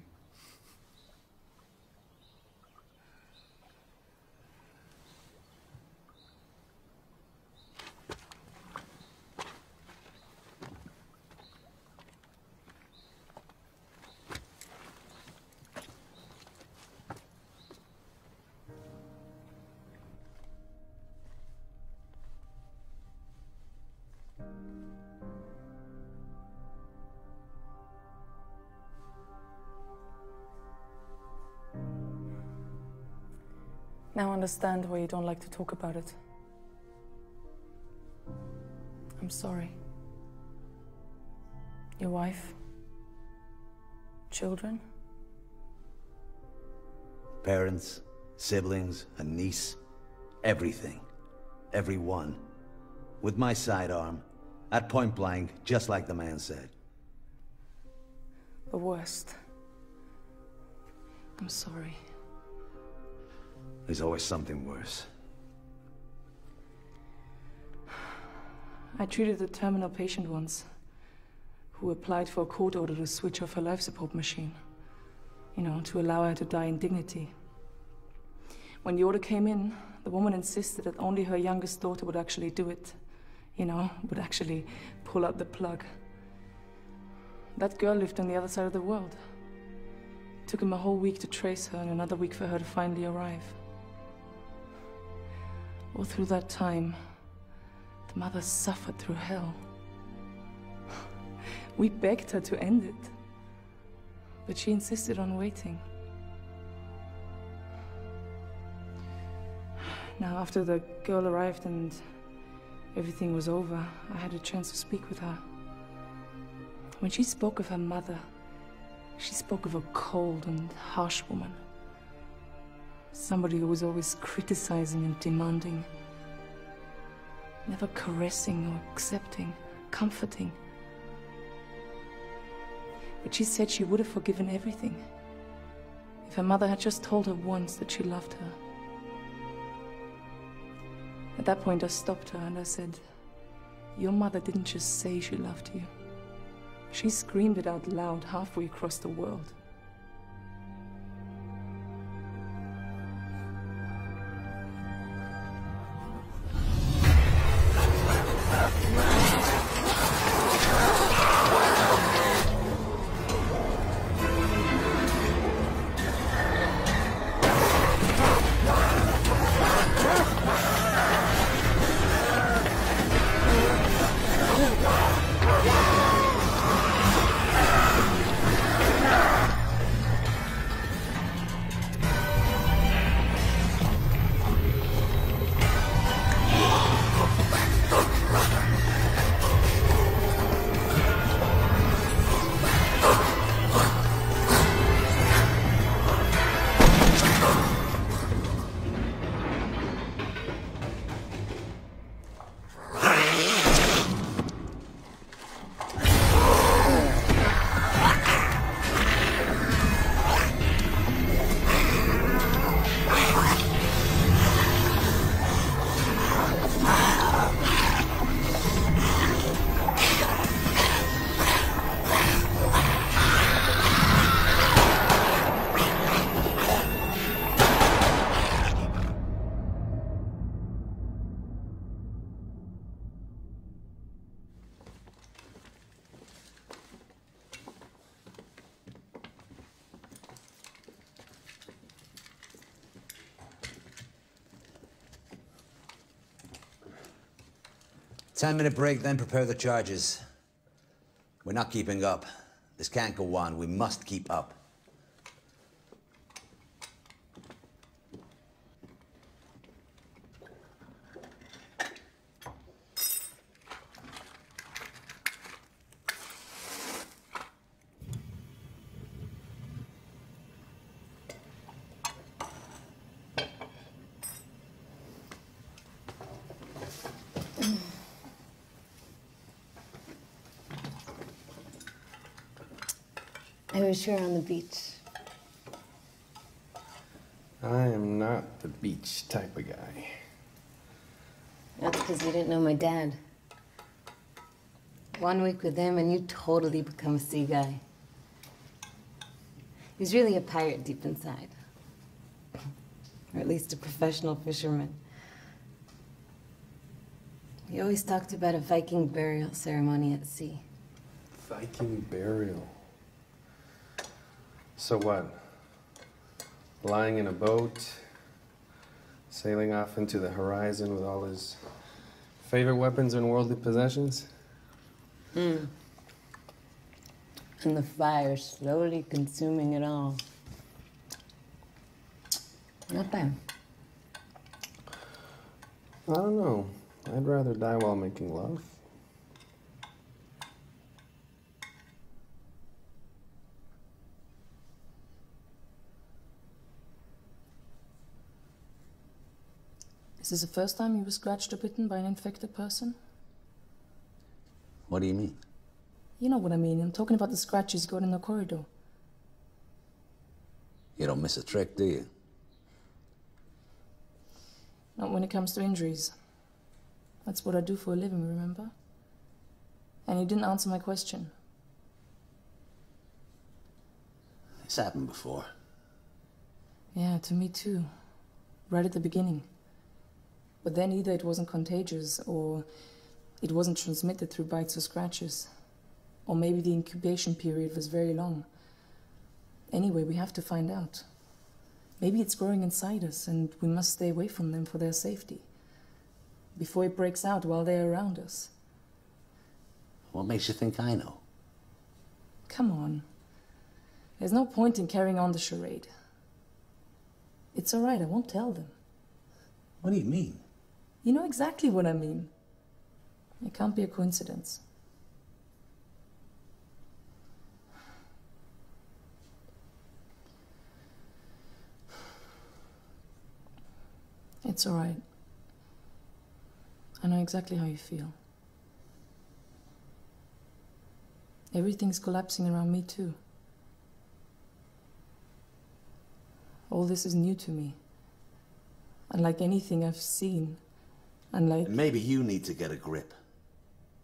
Now I understand why you don't like to talk about it. I'm sorry. Your wife? Children? Parents, siblings, a niece, everything. Everyone. With my sidearm, at point blank, just like the man said. The worst. I'm sorry. There's always something worse. I treated a terminal patient once, who applied for a court order to switch off her life support machine. You know, to allow her to die in dignity. When the order came in, the woman insisted that only her youngest daughter would actually do it. You know, would actually pull out the plug. That girl lived on the other side of the world. It took him a whole week to trace her and another week for her to finally arrive. All through that time, the mother suffered through hell. We begged her to end it, but she insisted on waiting. Now, after the girl arrived and everything was over, I had a chance to speak with her. When she spoke of her mother, she spoke of a cold and harsh woman. Somebody who was always criticizing and demanding. Never caressing or accepting, comforting. But she said she would have forgiven everything if her mother had just told her once that she loved her. At that point, I stopped her and I said, "Your mother didn't just say she loved you. She screamed it out loud halfway across the world." 10-minute break, then prepare the charges. We're not keeping up. This can't go on. We must keep up. I wish you were on the beach. I am not the beach type of guy. That's because you didn't know my dad. 1 week with him and you totally become a sea guy. He's really a pirate deep inside. Or at least a professional fisherman. He always talked about a Viking burial ceremony at sea. Viking burial. So what? Lying in a boat, sailing off into the horizon with all his favorite weapons and worldly possessions? And the fire slowly consuming it all. Not bad. I don't know. I'd rather die while making love. Is this the first time you were scratched or bitten by an infected person? What do you mean? You know what I mean. I'm talking about the scratches you got in the corridor. You don't miss a trick, do you? Not when it comes to injuries. That's what I do for a living, remember? And you didn't answer my question. This happened before. Yeah, to me too. Right at the beginning. But then either it wasn't contagious, or it wasn't transmitted through bites or scratches. Or maybe the incubation period was very long. Anyway, we have to find out. Maybe it's growing inside us, and we must stay away from them for their safety. Before it breaks out while they're around us. What makes you think I know? Come on. There's no point in carrying on the charade. It's all right, I won't tell them. What do you mean? You know exactly what I mean. It can't be a coincidence. It's all right. I know exactly how you feel. Everything's collapsing around me too. All this is new to me. Unlike anything I've seen. Unlike... And maybe you need to get a grip.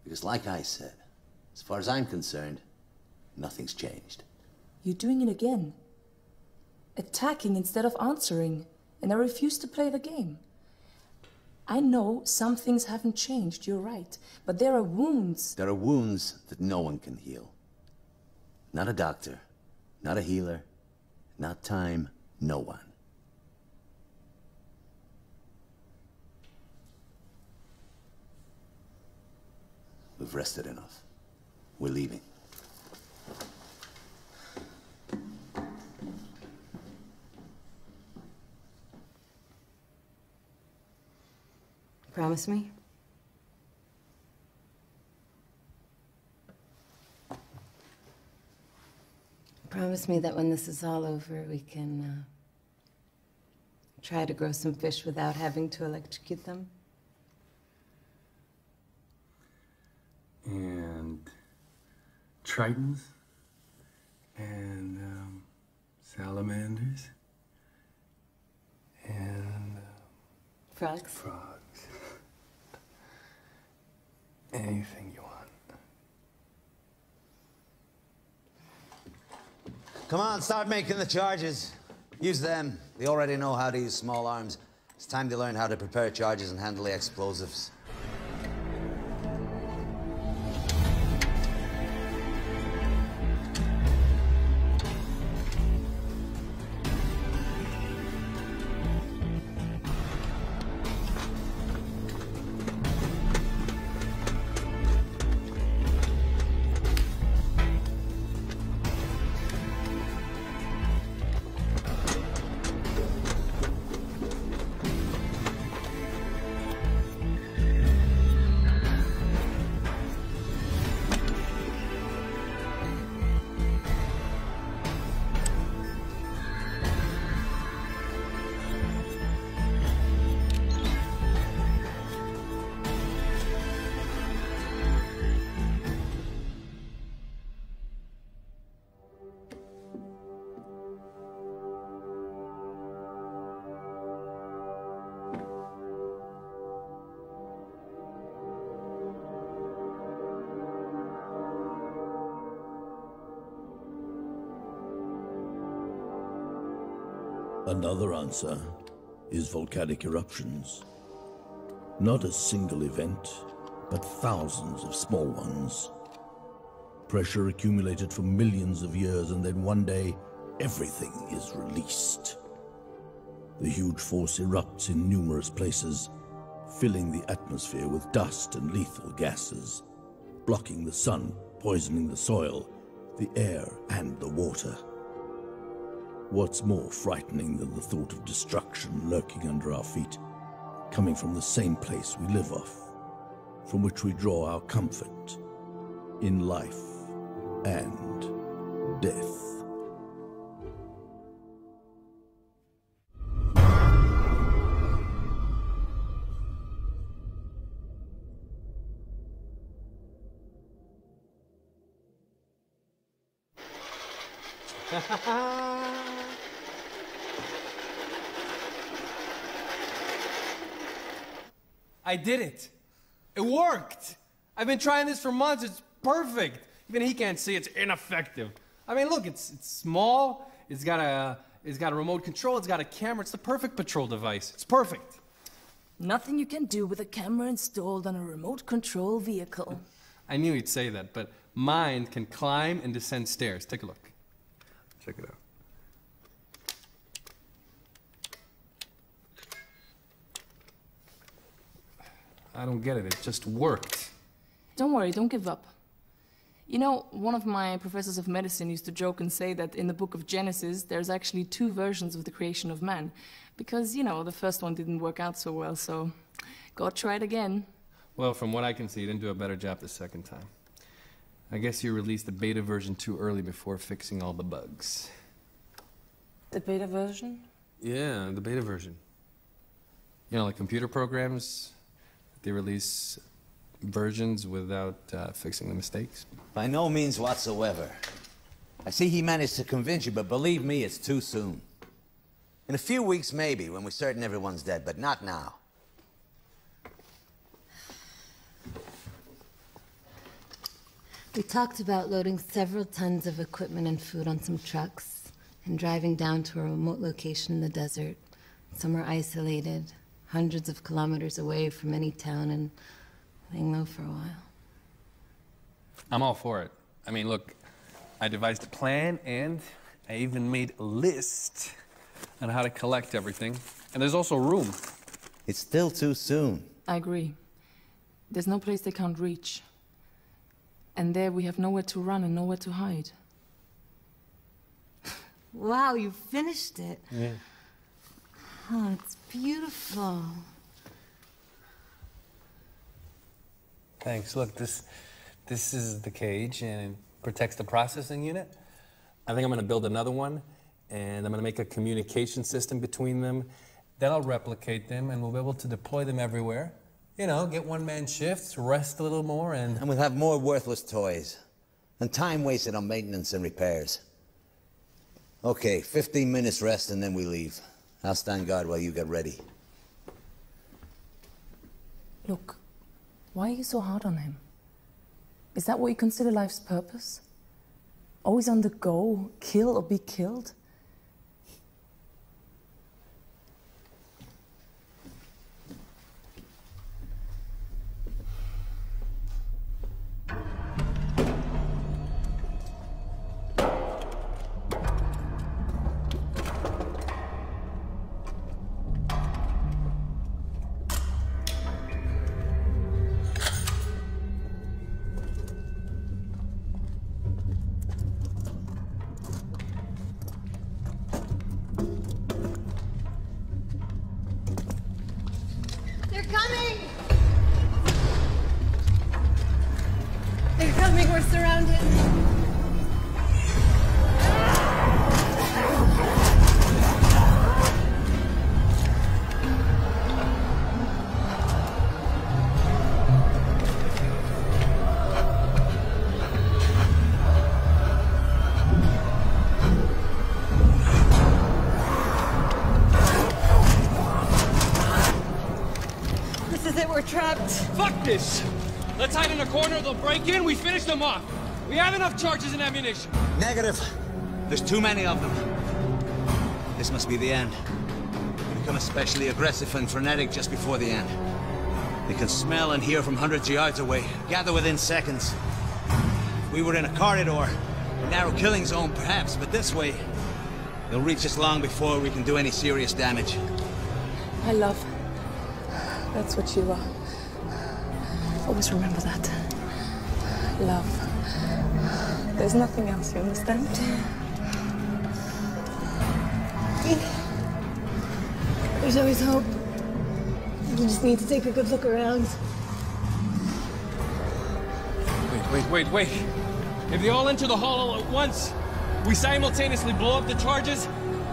Because like I said, as far as I'm concerned, nothing's changed. You're doing it again. Attacking instead of answering. And I refuse to play the game. I know some things haven't changed, you're right. But there are wounds. There are wounds that no one can heal. Not a doctor, not a healer, not time, no one. We've rested enough. We're leaving. Promise me? Promise me that when this is all over, we can try to grow some fish without having to electrocute them? And tritons and salamanders and frogs. Frogs. Anything you want. Come on, start making the charges. Use them. They already know how to use small arms. It's time to learn how to prepare charges and handle the explosives. Another answer is volcanic eruptions. Not a single event, but thousands of small ones. Pressure accumulated for millions of years, and then one day, everything is released. The huge force erupts in numerous places, filling the atmosphere with dust and lethal gases, blocking the sun, poisoning the soil, the air, and the water. What's more frightening than the thought of destruction lurking under our feet, coming from the same place we live off, from which we draw our comfort in life and death. I did it. It worked. I've been trying this for months. It's perfect. Even he can't see it's ineffective. I mean, look, it's small. It's got a remote control. It's got a camera. It's the perfect patrol device. It's perfect. Nothing you can do with a camera installed on a remote control vehicle. I knew he'd say that, but mine can climb and descend stairs. Take a look. Check it out. I don't get it. It just worked. Don't worry, don't give up. You know, one of my professors of medicine used to joke and say that in the book of Genesis, there's actually 2 versions of the creation of man. Because, you know, the first one didn't work out so well, so God tried again. Well, from what I can see, you didn't do a better job the second time. I guess you released the beta version too early before fixing all the bugs. The beta version? Yeah, the beta version. You know, like computer programs, they release versions without fixing the mistakes. By no means whatsoever. I see he managed to convince you, but believe me, it's too soon. In a few weeks, maybe, when we're certain everyone's dead, but not now. We talked about loading several tons of equipment and food on some trucks and driving down to a remote location in the desert, somewhere isolated, hundreds of kilometers away from any town, and laying low for a while. I'm all for it. I mean, look, I devised a plan and I even made a list on how to collect everything. And there's also room. It's still too soon. I agree. There's no place they can't reach. And there we have nowhere to run and nowhere to hide. Wow, you finished it. Yeah. Oh, it's beautiful. Thanks. Look, this is the cage and it protects the processing unit. I think I'm gonna build another one and I'm gonna make a communication system between them. Then I'll replicate them and we'll be able to deploy them everywhere. You know, get one-man shifts, rest a little more, and we'll have more worthless toys. And time wasted on maintenance and repairs. Okay, 15 minutes rest and then we leave. I'll stand guard while you get ready. Look, why are you so hard on him? Is that what you consider life's purpose? Always on the go, kill or be killed? They're coming! They're coming, we're surrounded. This is it, we're trapped. fuck this! Let's hide in a corner, they'll break in, we finish them off. We have enough charges and ammunition. Negative. There's too many of them. This must be the end. They become especially aggressive and frenetic just before the end. They can smell and hear from hundreds of yards away, gather within seconds. If we were in a corridor, a narrow killing zone perhaps, but this way, they'll reach us long before we can do any serious damage. My love. That's what you are. Always remember that. Love. There's nothing else, you understand? There's always hope. You just need to take a good look around. Wait. If they all enter the hall all at once, we simultaneously blow up the charges,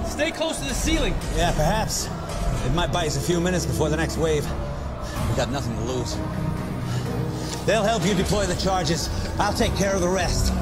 stay close to the ceiling. Yeah, perhaps. It might buy us a few minutes before the next wave. We got nothing to lose. They'll help you deploy the charges. I'll take care of the rest.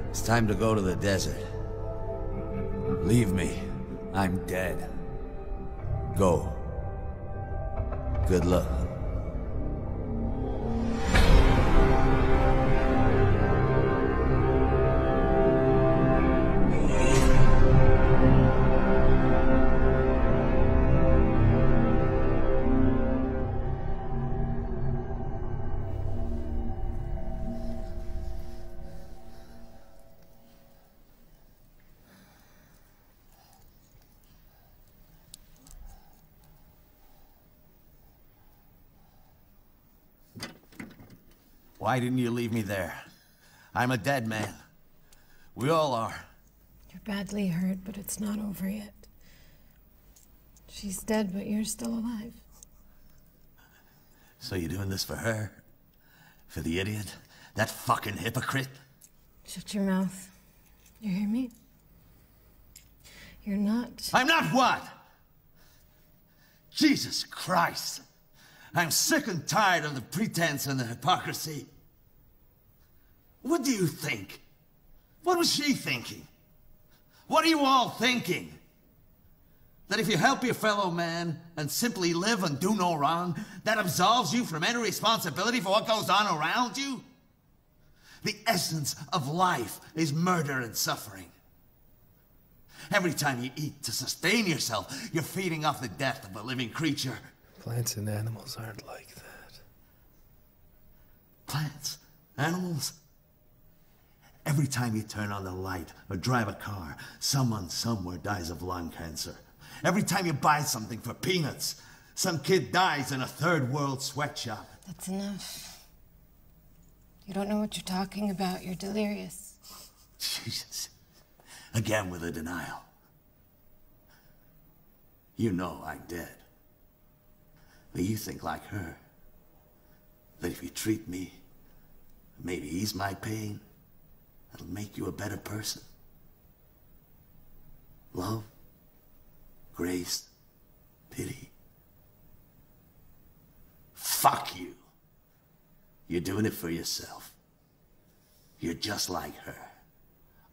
It's time to go to the desert. Leave me. I'm dead. Go. Good luck. Why didn't you leave me there? I'm a dead man. We all are. You're badly hurt, but it's not over yet. She's dead, but you're still alive. So you're doing this for her? For the idiot? That fucking hypocrite? Shut your mouth. You hear me? You're not... I'm not what? Jesus Christ. I'm sick and tired of the pretense and the hypocrisy. What do you think? What was she thinking? What are you all thinking? That if you help your fellow man and simply live and do no wrong, that absolves you from any responsibility for what goes on around you? The essence of life is murder and suffering. Every time you eat to sustain yourself, you're feeding off the death of a living creature. Plants and animals aren't like that. Plants? Animals? Every time you turn on the light or drive a car, someone somewhere dies of lung cancer. Every time you buy something for peanuts, some kid dies in a third world sweatshop. That's enough. You don't know what you're talking about. You're delirious. Jesus. Again with the denial. You know I'm dead. But you think like her. That if you treat me, maybe ease my pain, it'll make you a better person. Love, grace, pity. Fuck you. You're doing it for yourself. You're just like her.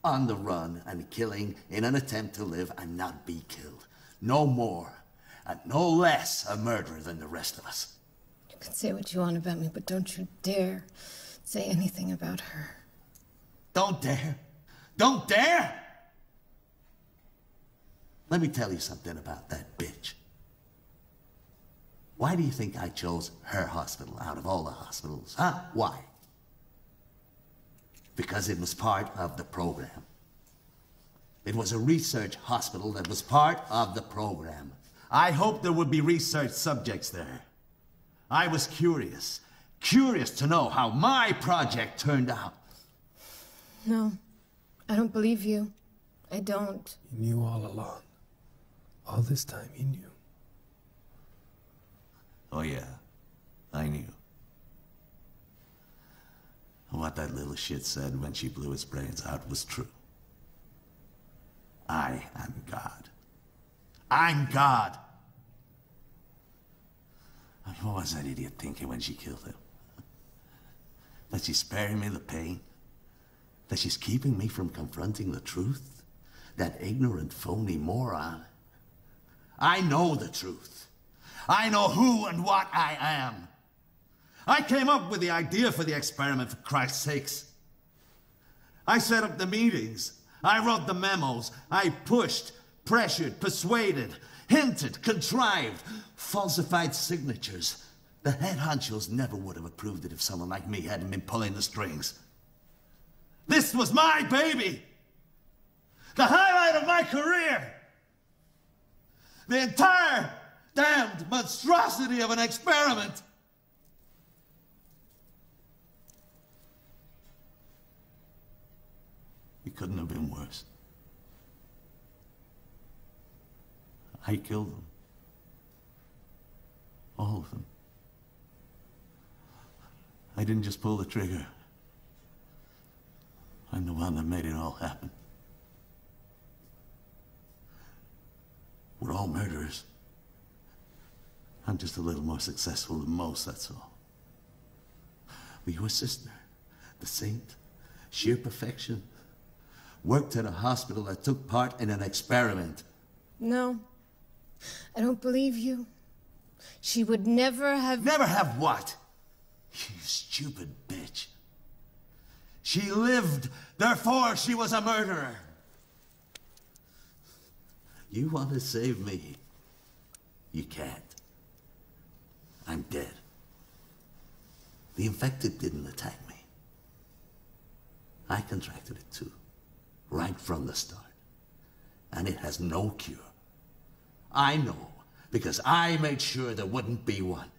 On the run and killing in an attempt to live and not be killed. No more and no less a murderer than the rest of us. You can say what you want about me, but don't you dare say anything about her. Don't dare. Don't dare! Let me tell you something about that bitch. Why do you think I chose her hospital out of all the hospitals, huh? Why? Because it was part of the program. It was a research hospital that was part of the program. I hoped there would be research subjects there. I was curious to know how my project turned out. No, I don't believe you. I don't. You knew all along. All this time, you knew. Oh yeah, I knew. What that little shit said when she blew his brains out was true. I am God. I'm God! And what was that idiot thinking when she killed him? That she's sparing me the pain? That she's keeping me from confronting the truth? That ignorant, phony moron? I know the truth. I know who and what I am. I came up with the idea for the experiment, for Christ's sakes. I set up the meetings. I wrote the memos. I pushed, pressured, persuaded, hinted, contrived, falsified signatures. The head honchos never would have approved it if someone like me hadn't been pulling the strings. This was my baby! The highlight of my career! The entire damned monstrosity of an experiment! It couldn't have been worse. I killed them. All of them. I didn't just pull the trigger. I'm the one that made it all happen. We're all murderers. I'm just a little more successful than most, that's all. But your sister, the saint, sheer perfection, worked at a hospital that took part in an experiment. No, I don't believe you. She would never have... Never have what? You stupid bitch. She lived, therefore she was a murderer. You want to save me? You can't. I'm dead. The infected didn't attack me. I contracted it too, right from the start. And it has no cure. I know, because I made sure there wouldn't be one.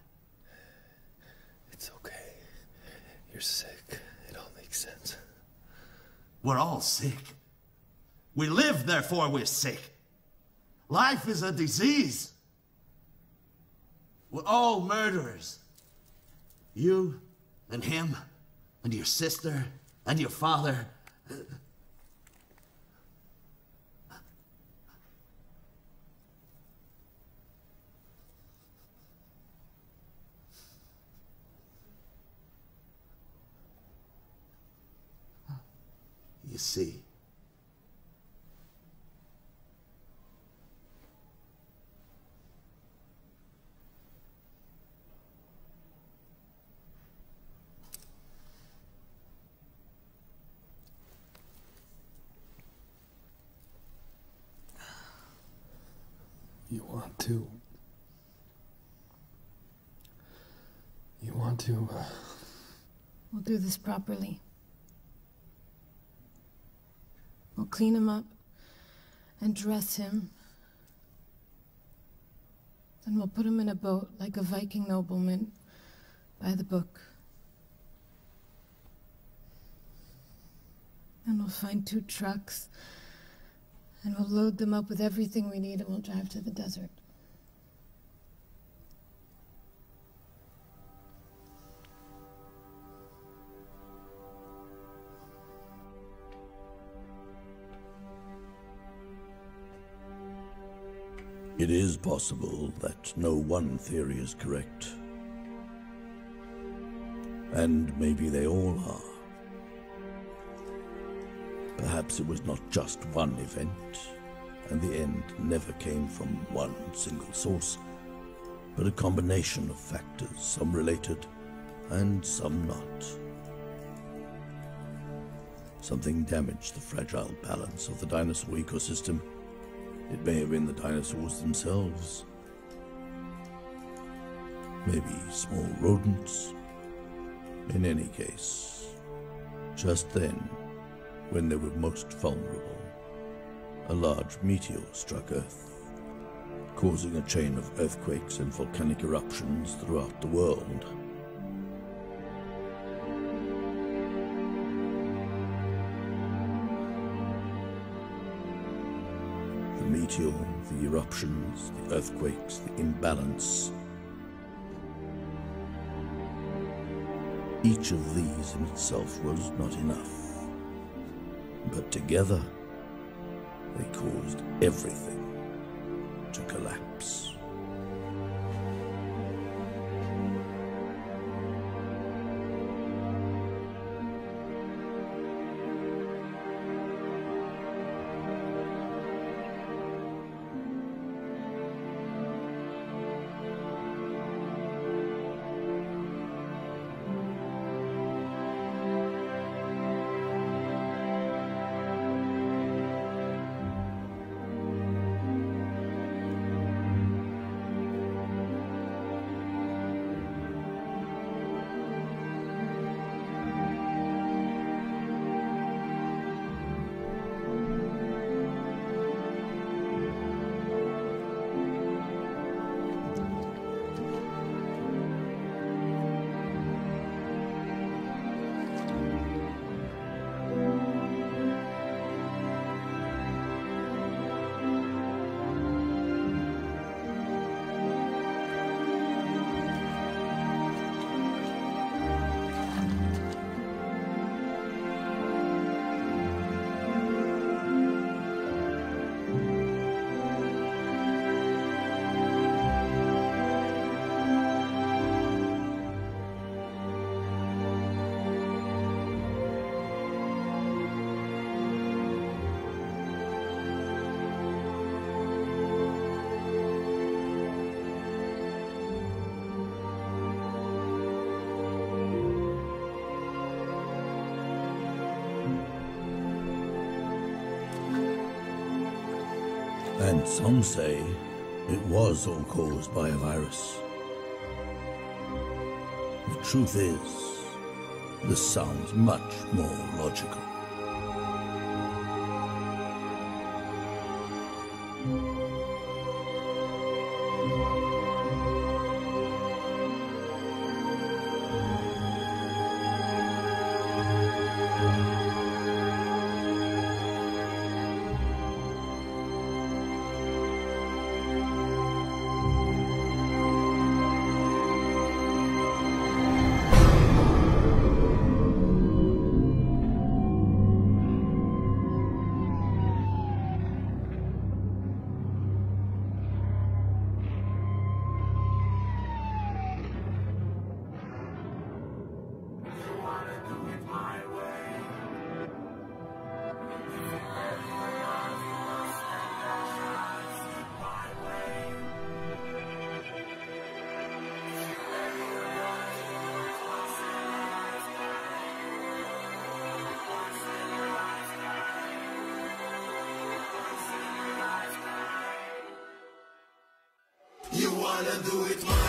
It's okay. You're sick. It all makes sense. We're all sick. We live, therefore we're sick. Life is a disease. We're all murderers. You and him and your sister and your father You see, You want to, We'll do this properly. We'll clean him up and dress him. Then we'll put him in a boat like a Viking nobleman by the book. And we'll find 2 trucks and we'll load them up with everything we need and we'll drive to the desert. It is possible that no one theory is correct. And maybe they all are. Perhaps it was not just one event, and the end never came from one single source, but a combination of factors, some related and some not. Something damaged the fragile balance of the dinosaur ecosystem. It may have been the dinosaurs themselves. Maybe small rodents. In any case, just then, when they were most vulnerable, a large meteor struck Earth, causing a chain of earthquakes and volcanic eruptions throughout the world. The meteor, the eruptions, the earthquakes, the imbalance. Each of these in itself was not enough. But together, they caused everything to collapse. And some say it was all caused by a virus. The truth is, this sounds much more logical. wanna do it my